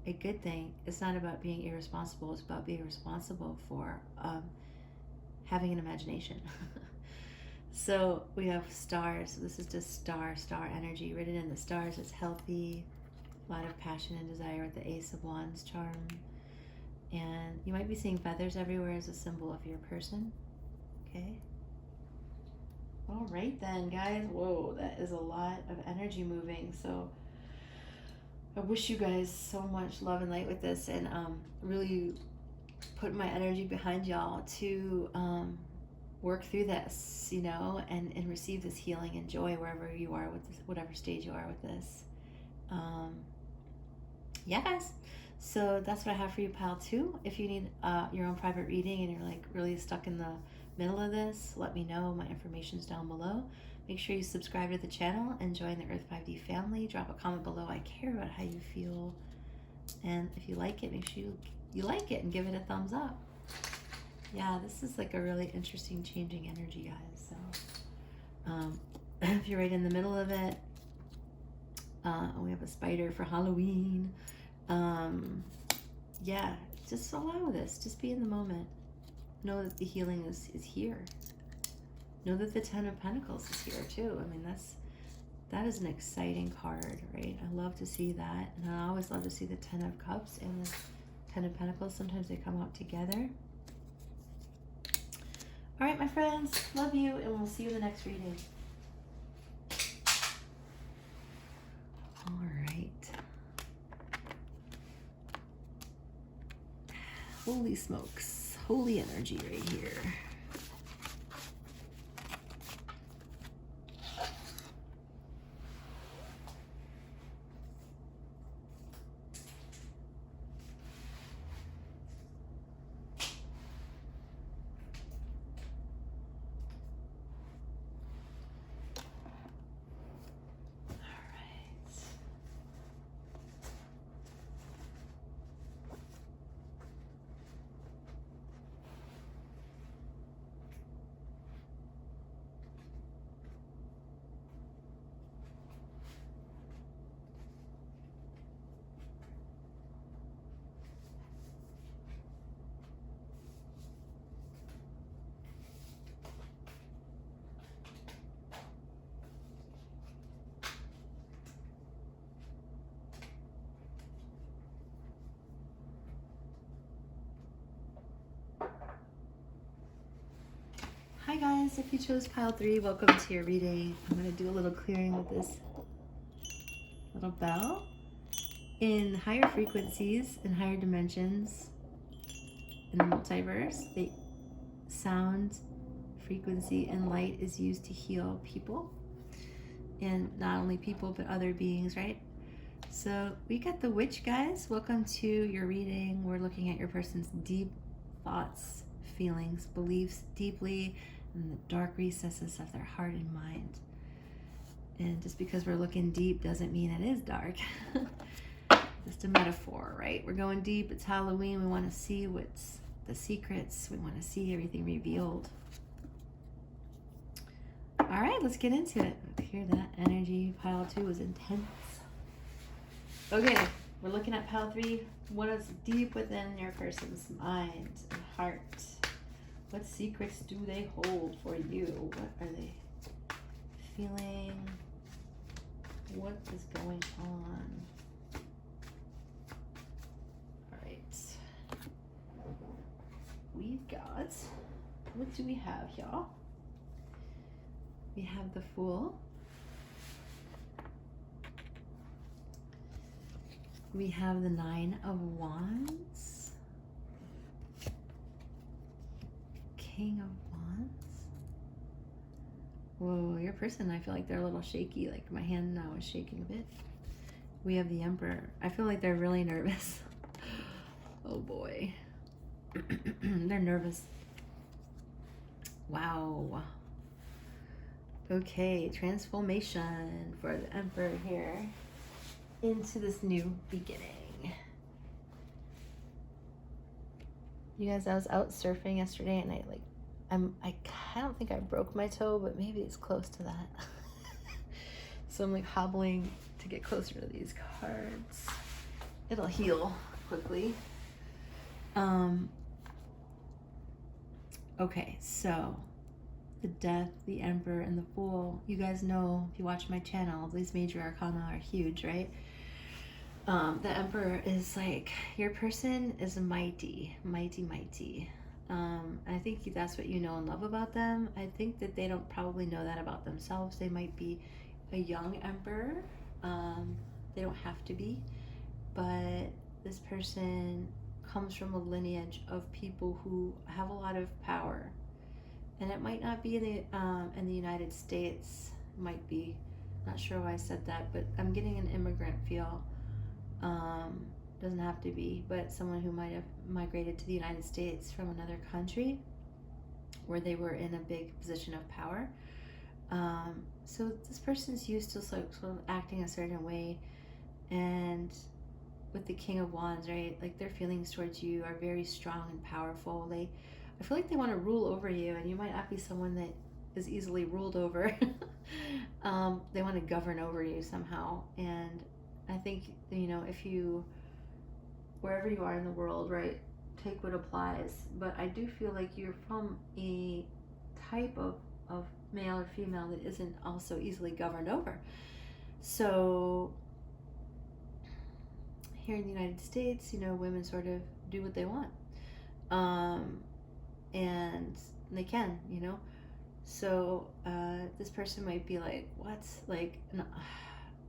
a good thing. It's not about being irresponsible. It's about being responsible for having an imagination. So we have stars. This is just star energy written in the stars. It's healthy, a lot of passion and desire with the Ace of Wands charm. And you might be seeing feathers everywhere as a symbol of your person. Okay. All right then, guys. Whoa, that is a lot of energy moving. So I wish you guys so much love and light with this, and really put my energy behind y'all to work through this, you know, and receive this healing and joy wherever you are with this, whatever stage you are with this. Yeah, guys. So that's what I have for you, pile 2. If you need your own private reading and you're like really stuck in the middle of this, let me know. My information's down below. Make sure you subscribe to the channel and join the Earth 5D family. Drop a comment below. I care about how you feel. And if you like it, make sure you like it and give it a thumbs up. Yeah, this is like a really interesting changing energy, guys. So if you're right in the middle of it, we have a spider for Halloween. Yeah, just allow this. Just be in the moment. Know that the healing is here. Know that the 10 of Pentacles is here too. I mean, that is an exciting card, right? I love to see that. And I always love to see the 10 of Cups and the 10 of Pentacles. Sometimes they come out together. All right, my friends, love you, and we'll see you in the next reading. All right. Holy smokes. Holy energy right here. Hi guys, if you chose pile 3, welcome to your reading. I'm going to do a little clearing with this little bell. In higher frequencies, in higher dimensions, in the multiverse, the sound, frequency, and light is used to heal people. in not only people but other beings, right? So we got the Witch, guys. Welcome to your reading. We're looking at your person's deep thoughts, feelings, beliefs deeply in the dark recesses of their heart and mind. And just because we're looking deep doesn't mean it is dark. Just a metaphor, right? We're going deep. It's Halloween. We want to see what's the secrets. We want to see everything revealed. All right, let's get into it. Hear that energy. Pile 2 was intense. Okay, we're looking at pile 3. What is deep within your person's mind and heart? What secrets do they hold for you? What are they feeling? What is going on? All right. We've got, what do we have, y'all? We have the Fool. We have the 9 of Wands. King of Wands. Whoa, your person, I feel like they're a little shaky. Like my hand now is shaking a bit. We have the Emperor. I feel like they're really nervous. Oh boy. They're nervous. Wow. Okay, transformation for the Emperor here into this new beginning. You guys, I was out surfing yesterday and I don't think I broke my toe, but maybe it's close to that. So I'm like hobbling to get closer to these cards. It'll heal quickly. Okay, so the Death, the Emperor, and the Fool. You guys know, if you watch my channel, these major arcana are huge, right? The Emperor is like, your person is mighty. I think that's what you know and love about them. I think that they don't probably know that about themselves. They might be a young Emperor. They don't have to be. But this person comes from a lineage of people who have a lot of power. And it might not be in the United States. It might be, not sure why I said that, but I'm getting an immigrant feel. Doesn't have to be, but someone who might have migrated to the United States from another country where they were in a big position of power. So this person's used to sort of acting a certain way, and with the King of Wands, right? Like their feelings towards you are very strong and powerful. I feel like they want to rule over you, and you might not be someone that is easily ruled over. They want to govern over you somehow, and I think, you know, if you, wherever you are in the world, right, take what applies. But I do feel like you're from a type of male or female that isn't also easily governed over. So here in the United States, you know, women sort of do what they want. And they can, you know. So this person might be like, what? Like, no,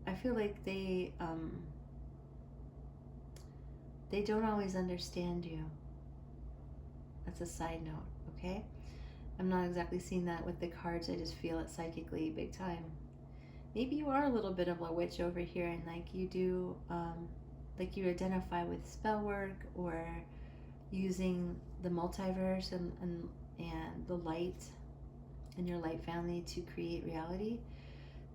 I feel like they don't always understand you. That's a side note, okay? I'm not exactly seeing that with the cards. I just feel it psychically big time. Maybe you are a little bit of a witch over here, and like you do, like you identify with spell work or using the multiverse and the light and your light family to create reality.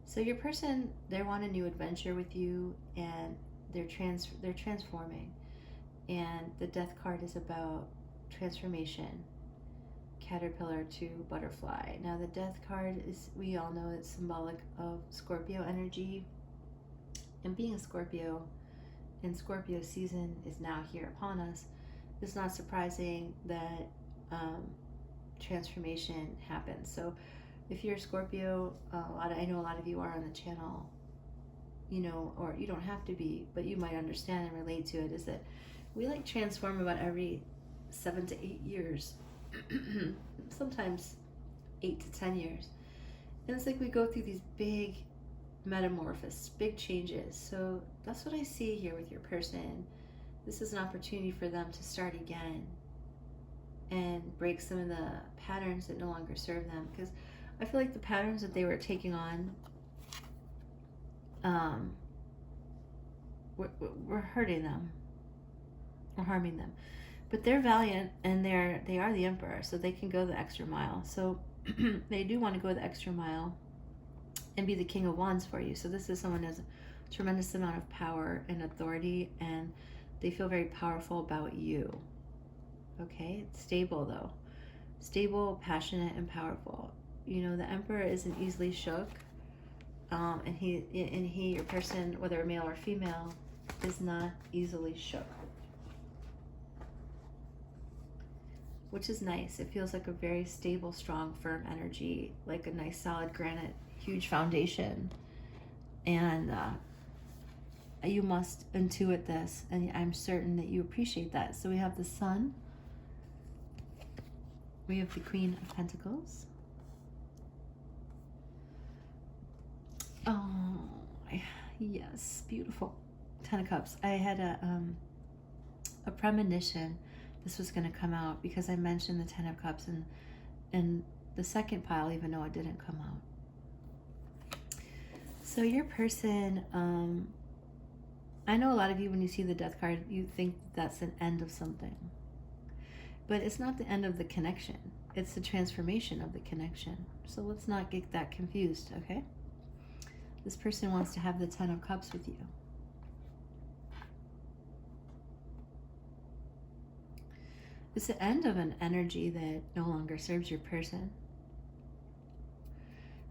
So your person, they want a new adventure with you, and they're transforming. And the Death card is about transformation, caterpillar to butterfly. Now the Death card is, we all know it's symbolic of Scorpio energy, and being a Scorpio, and Scorpio season is now here upon us. It's not surprising that transformation happens. So if you're a Scorpio, I know a lot of you are on the channel, you know, or you don't have to be, but you might understand and relate to it, is that we like transform about every 7 to 8 years, sometimes 8 to 10 years. And it's like we go through these big metamorphoses, big changes. So that's what I see here with your person. This is an opportunity for them to start again and break some of the patterns that no longer serve them. Because I feel like the patterns that they were taking on um, we're hurting them, or harming them. But they're valiant, and they are the emperor, so they can go the extra mile. So they do want to go the extra mile and be the king of wands for you. So this is someone who has a tremendous amount of power and authority, and they feel very powerful about you. Okay, it's stable though. Stable, passionate, and powerful. You know, the emperor isn't easily shook. And he, your person, whether male or female, is not easily shook. Which is nice. It feels like a very stable, strong, firm energy, like a nice solid granite, huge foundation. And you must intuit this, and I'm certain that you appreciate that. So we have the Sun. We have the Queen of Pentacles. Oh, yes, beautiful. Ten of Cups. I had a premonition this was going to come out because I mentioned the Ten of Cups in the second pile, even though it didn't come out. So your person, I know a lot of you, when you see the Death card, you think that's an end of something. But it's not the end of the connection. It's the transformation of the connection. So let's not get that confused, okay? This person wants to have the Ten of Cups with you. It's the end of an energy that no longer serves your person.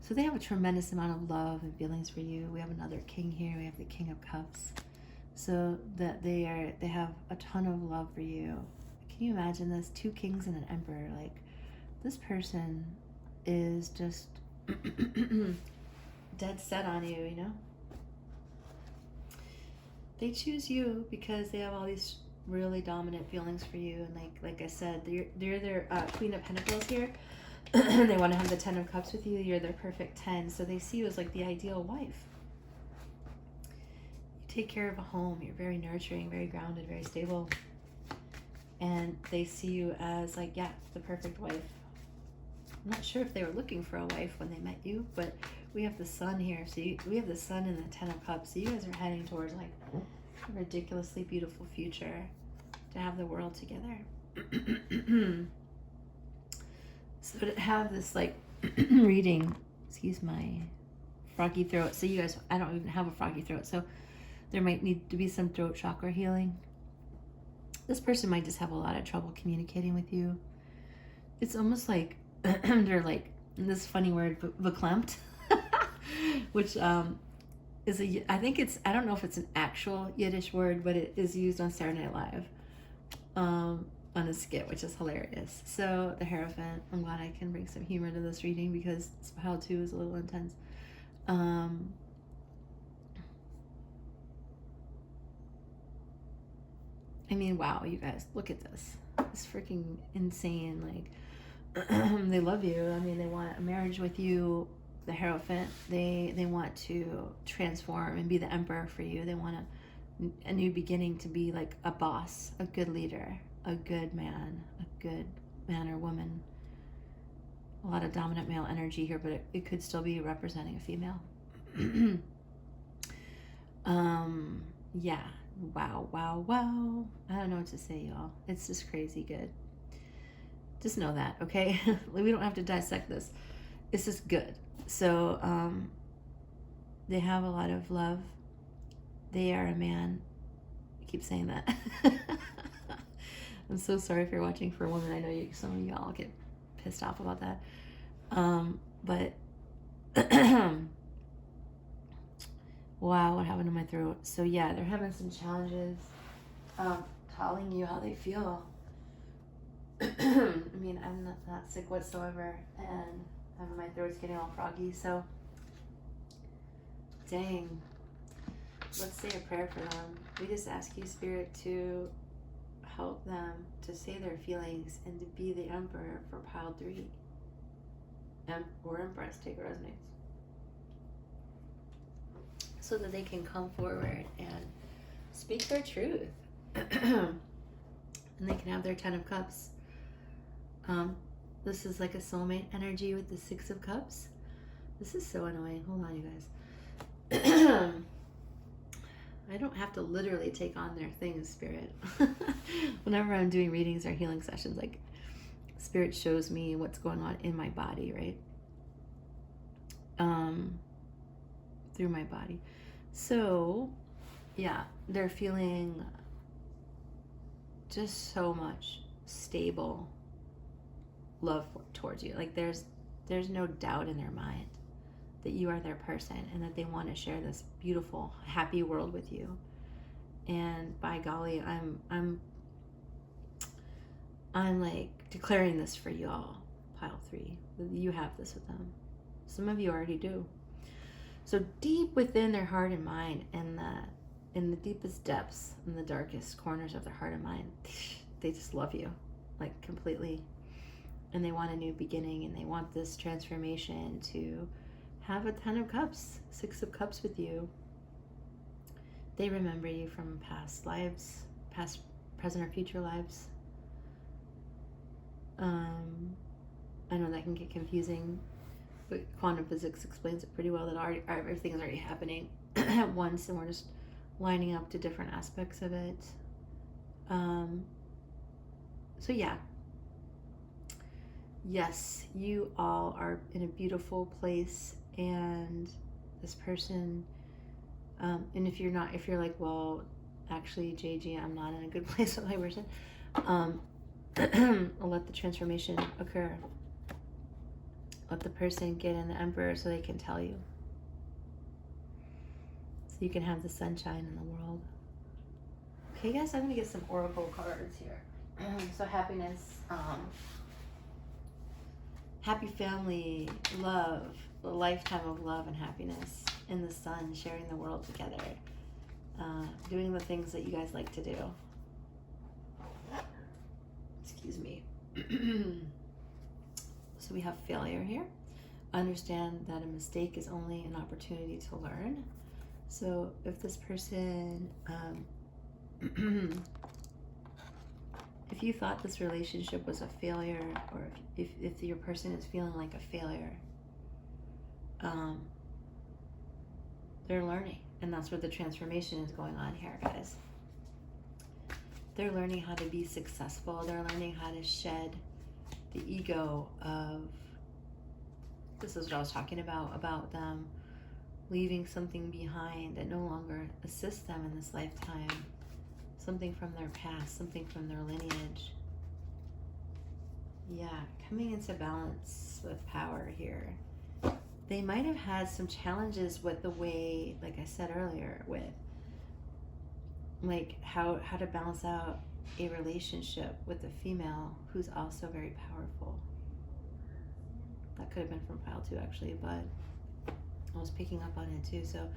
So they have a tremendous amount of love and feelings for you. We have another king here. We have the King of Cups. So that they have a ton of love for you. Can you imagine this? Two kings and an emperor. Like, this person is just dead set on you, you know? They choose you because they have all these really dominant feelings for you, and like I said, they're their Queen of Pentacles here. They want to have the Ten of Cups with you. You're their perfect 10, so they see you as like the ideal wife. You take care of a home. You're very nurturing, very grounded, very stable, and they see you as like, yeah, the perfect wife. I'm not sure if they were looking for a wife when they met you, but we have the Sun here, so we have the Sun and the Ten of Cups, so you guys are heading towards like a ridiculously beautiful future to have the world together. So to have this like reading, excuse my froggy throat. So you guys, I don't even have a froggy throat, so there might need to be some throat chakra healing. This person might just have a lot of trouble communicating with you. It's almost like they're like, this funny word, verklempt, which is I think it's, I don't know if it's an actual Yiddish word, but it is used on Saturday Night Live on a skit, which is hilarious. So the Hierophant, I'm glad I can bring some humor to this reading because this pile 2 is a little intense. I mean, wow, you guys, look at this. It's freaking insane. Like, they love you. I mean, they want a marriage with you. The Hierophant, they want to transform and be the emperor for you. They want a new beginning, to be like a boss, a good leader, a good man or woman. A lot of dominant male energy here, but it could still be representing a female. Yeah. Wow. I don't know what to say, y'all. It's just crazy good. Just know that, okay? We don't have to dissect this. It's just good. So they have a lot of love. They are a man. I keep saying that. I'm so sorry if you're watching for a woman. I know some of y'all get pissed off about that. But wow, what happened to my throat? So yeah, they're having some challenges telling you how they feel. I mean, I'm not sick whatsoever, and my throat's getting all froggy, so dang. Let's say a prayer for them. We just ask you, Spirit, to help them to say their feelings and to be the Emperor for pile 3. Or Empress, take what resonates. So that they can come forward and speak their truth. And they can have their 10 of Cups. This is like a soulmate energy with the 6 of Cups. This is so annoying. Hold on, you guys. I don't have to literally take on their things, Spirit. Whenever I'm doing readings or healing sessions, like, Spirit shows me what's going on in my body, right? Through my body. So, yeah, they're feeling just so much stable love towards you. Like, there's no doubt in their mind that you are their person and that they want to share this beautiful, happy world with you. And by golly, I'm like declaring this for you all, pile 3. You have this with them. Some of you already do. So deep within their heart and mind, and in the deepest depths, in the darkest corners of their heart and mind, they just love you, like, completely. And they want a new beginning, and they want this transformation to have a 10 of cups, 6 of cups with you. They remember you from past lives, past, present, or future lives. I know that can get confusing, but quantum physics explains it pretty well, that everything is already happening at once, and we're just lining up to different aspects of it. So yeah. Yes, you all are in a beautiful place, and this person, and if you're like, well, actually, JG, I'm not in a good place with my person, I'll let the transformation occur. Let the person get in the Emperor so they can tell you. So you can have the sunshine in the world. Okay, guys, I'm going to get some oracle cards here. So happiness, happy family, love, a lifetime of love and happiness in the sun, sharing the world together, doing the things that you guys like to do. Excuse me. So we have failure here. Understand that a mistake is only an opportunity to learn. So if this person, if you thought this relationship was a failure, or if your person is feeling like a failure, they're learning. And that's where the transformation is going on here, guys. They're learning how to be successful. They're learning how to shed the ego of, this is what I was talking about them leaving something behind that no longer assists them in this lifetime, something from their past, something from their lineage. Yeah, coming into balance with power here. They might have had some challenges with the way, like I said earlier, with like how to balance out a relationship with a female who's also very powerful. That could have been from pile 2 actually, but I was picking up on it too. So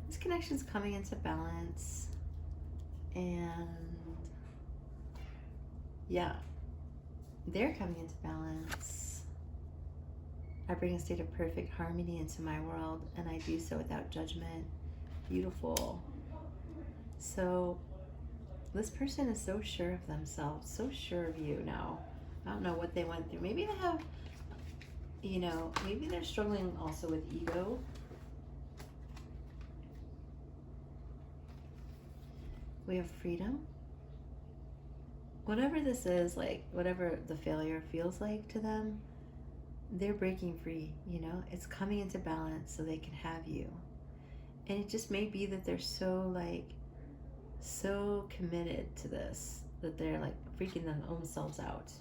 this connection's coming into balance, and yeah, they're coming into balance. I bring a state of perfect harmony into my world, and I do so without judgment. Beautiful. So this person is so sure of themselves, so sure of you now. I don't know what they went through. Maybe they have, maybe they're struggling also with ego. We have freedom. Whatever this is, like, whatever the failure feels like to them, they're breaking free, It's coming into balance so they can have you. And it just may be that they're so committed to this that they're like freaking their own selves out.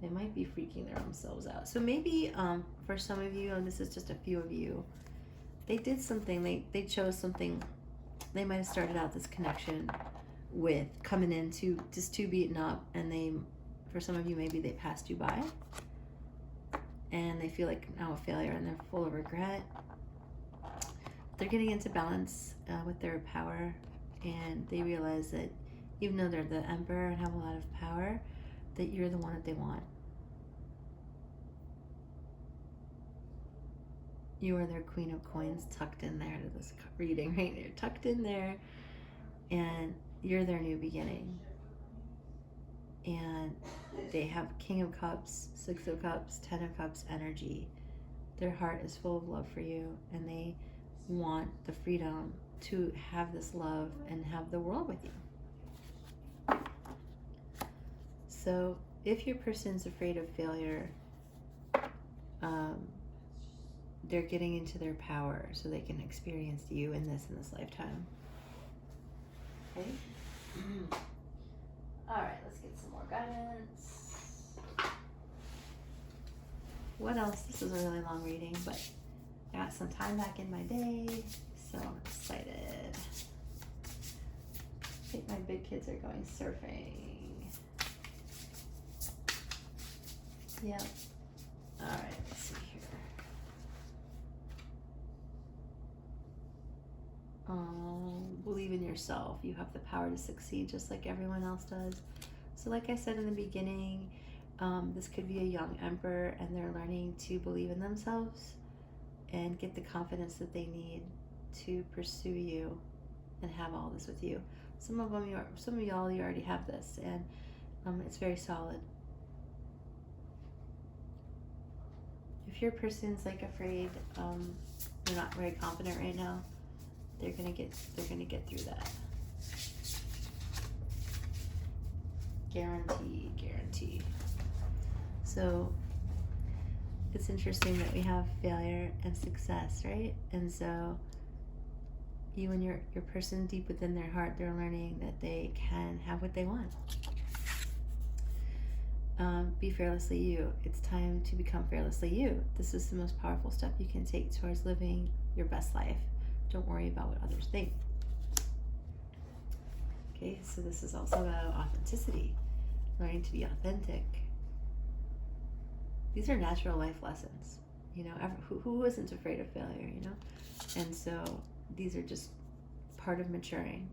They might be freaking their own selves out. So maybe for some of you, and this is just a few of you, they did something, they chose something. They might have started out this connection with coming in to beaten up, and for some of you, maybe they passed you by and they feel like now a failure, and they're full of regret. They're getting into balance with their power, and they realize that even though they're the Emperor and have a lot of power, that you're the one that they want. You are their Queen of Coins, tucked in there to this reading, right? You're tucked in there, and you're their new beginning. And they have King of Cups, 6 of Cups, 10 of Cups energy. Their heart is full of love for you, and they want the freedom to have this love and have the world with you. So if your person's afraid of failure, they're getting into their power so they can experience you in this lifetime. Okay? Alright, let's get some more guidance. What else? This is a really long reading, but I got some time back in my day, so I'm excited. I think my big kids are going surfing. Yep. Alright, let's see here. Believe in yourself. You have the power to succeed just like everyone else does. So like I said in the beginning, this could be a young emperor and they're learning to believe in themselves and get the confidence that they need to pursue you and have all this with you. Some of y'all, you already have this, and it's very solid. If your person's like afraid, they're not very confident right now, they're gonna get through that. Guarantee. So it's interesting that we have failure and success, right? And so you and your person deep within their heart, they're learning that they can have what they want. Be fearlessly you. It's time to become fearlessly you. This is the most powerful step you can take towards living your best life. Don't worry about what others think. Okay, so this is also about authenticity, learning to be authentic. These are natural life lessons. You know, who isn't afraid of failure, you know? And so these are just part of maturing.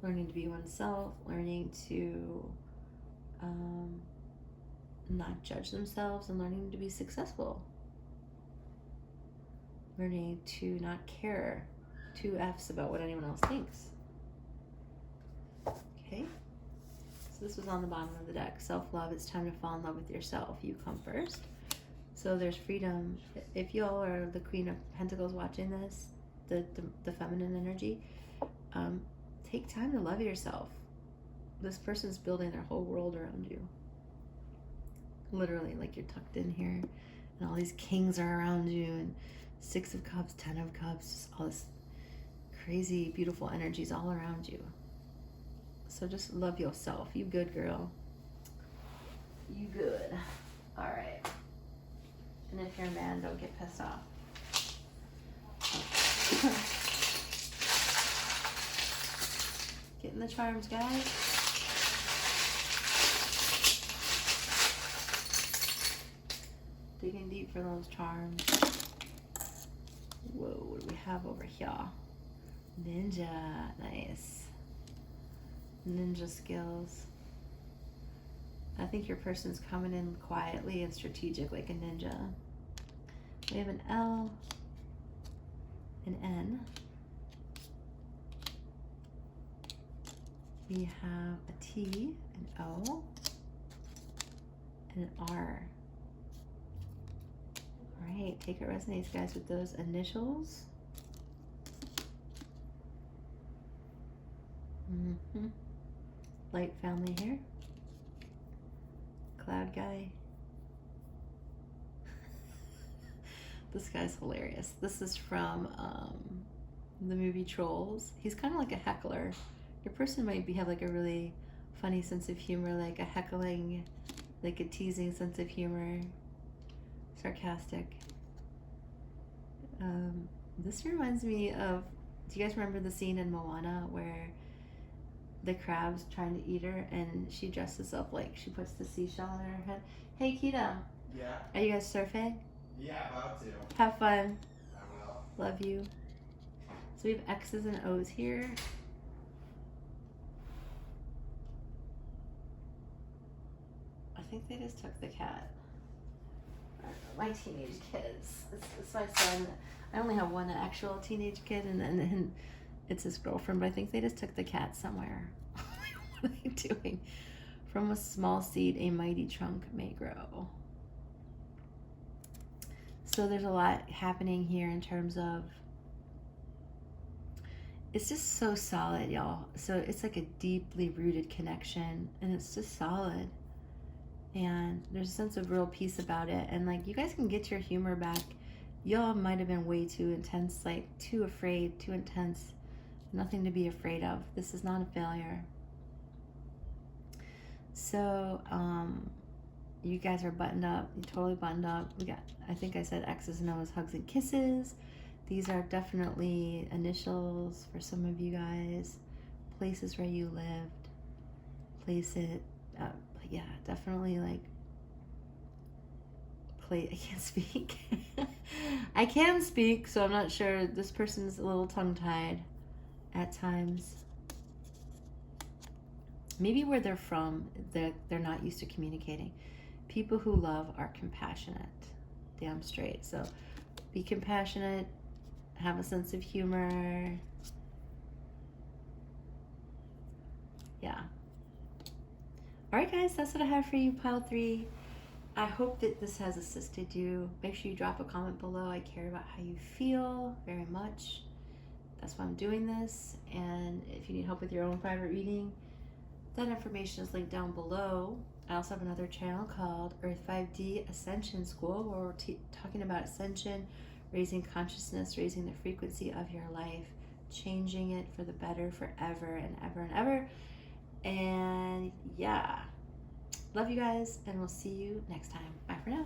Learning to be oneself, learning to not judge themselves, and learning to be successful. Learning to not care 2 F's about what anyone else thinks. Okay? So this was on the bottom of the deck. Self-love, it's time to fall in love with yourself. You come first. So there's freedom. If y'all are the Queen of Pentacles watching this, the feminine energy, take time to love yourself. This person's building their whole world around you. Literally, like you're tucked in here, and all these kings are around you, and 6 of Cups, 10 of Cups, just all this crazy, beautiful energies all around you. So just love yourself. You good, girl. You good. All right. And if you're a man, don't get pissed off. Getting the charms, guys. Digging deep for those charms. Whoa, what do we have over here? Ninja, nice. Ninja skills. I think your person's coming in quietly and strategic like a ninja. We have an L, an N. We have a T, an O, and an R. All right, take what resonates, guys, with those initials. Light family here. Cloud guy. This guy's hilarious. This is from the movie Trolls. He's kind of like a heckler. Your person might have like a really funny sense of humor, like a heckling, like a teasing sense of humor, sarcastic. This reminds me of, do you guys remember the scene in Moana where the crab's trying to eat her and she dresses up like she puts the seashell on her head? Hey, Kitten. Yeah? Are you guys surfing? Yeah, about to. Have fun. I will. Love you. So we have X's and O's here. I think they just took the cat. My teenage kids. It's my son. I only have one actual teenage kid, and it's his girlfriend, but I think they just took the cat somewhere. What are they doing? From a small seed, a mighty trunk may grow. So there's a lot happening here in terms of, it's just so solid, y'all. So it's like a deeply rooted connection, and it's just solid. And there's a sense of real peace about it. And like, you guys can get your humor back. Y'all might have been way too intense, like too afraid, too intense. Nothing to be afraid of. This is not a failure. So, you guys are buttoned up. You're totally buttoned up. We got, I think I said X's and O's, hugs and kisses. These are definitely initials for some of you guys. Places where you lived. Yeah, definitely like I can't speak. I can speak, so I'm not sure. This person's a little tongue-tied at times. Maybe where they're from, they're not used to communicating. People who love are compassionate. Damn straight. So be compassionate, have a sense of humor. Yeah. All right, guys, that's what I have for you, pile 3. I hope that this has assisted you. Make sure you drop a comment below. I care about how you feel very much. That's why I'm doing this. And if you need help with your own private reading, that information is linked down below. I also have another channel called Earth 5D Ascension School, where we're talking about ascension, raising consciousness, raising the frequency of your life, changing it for the better forever and ever and ever. And yeah, love you guys, and we'll see you next time. Bye for now.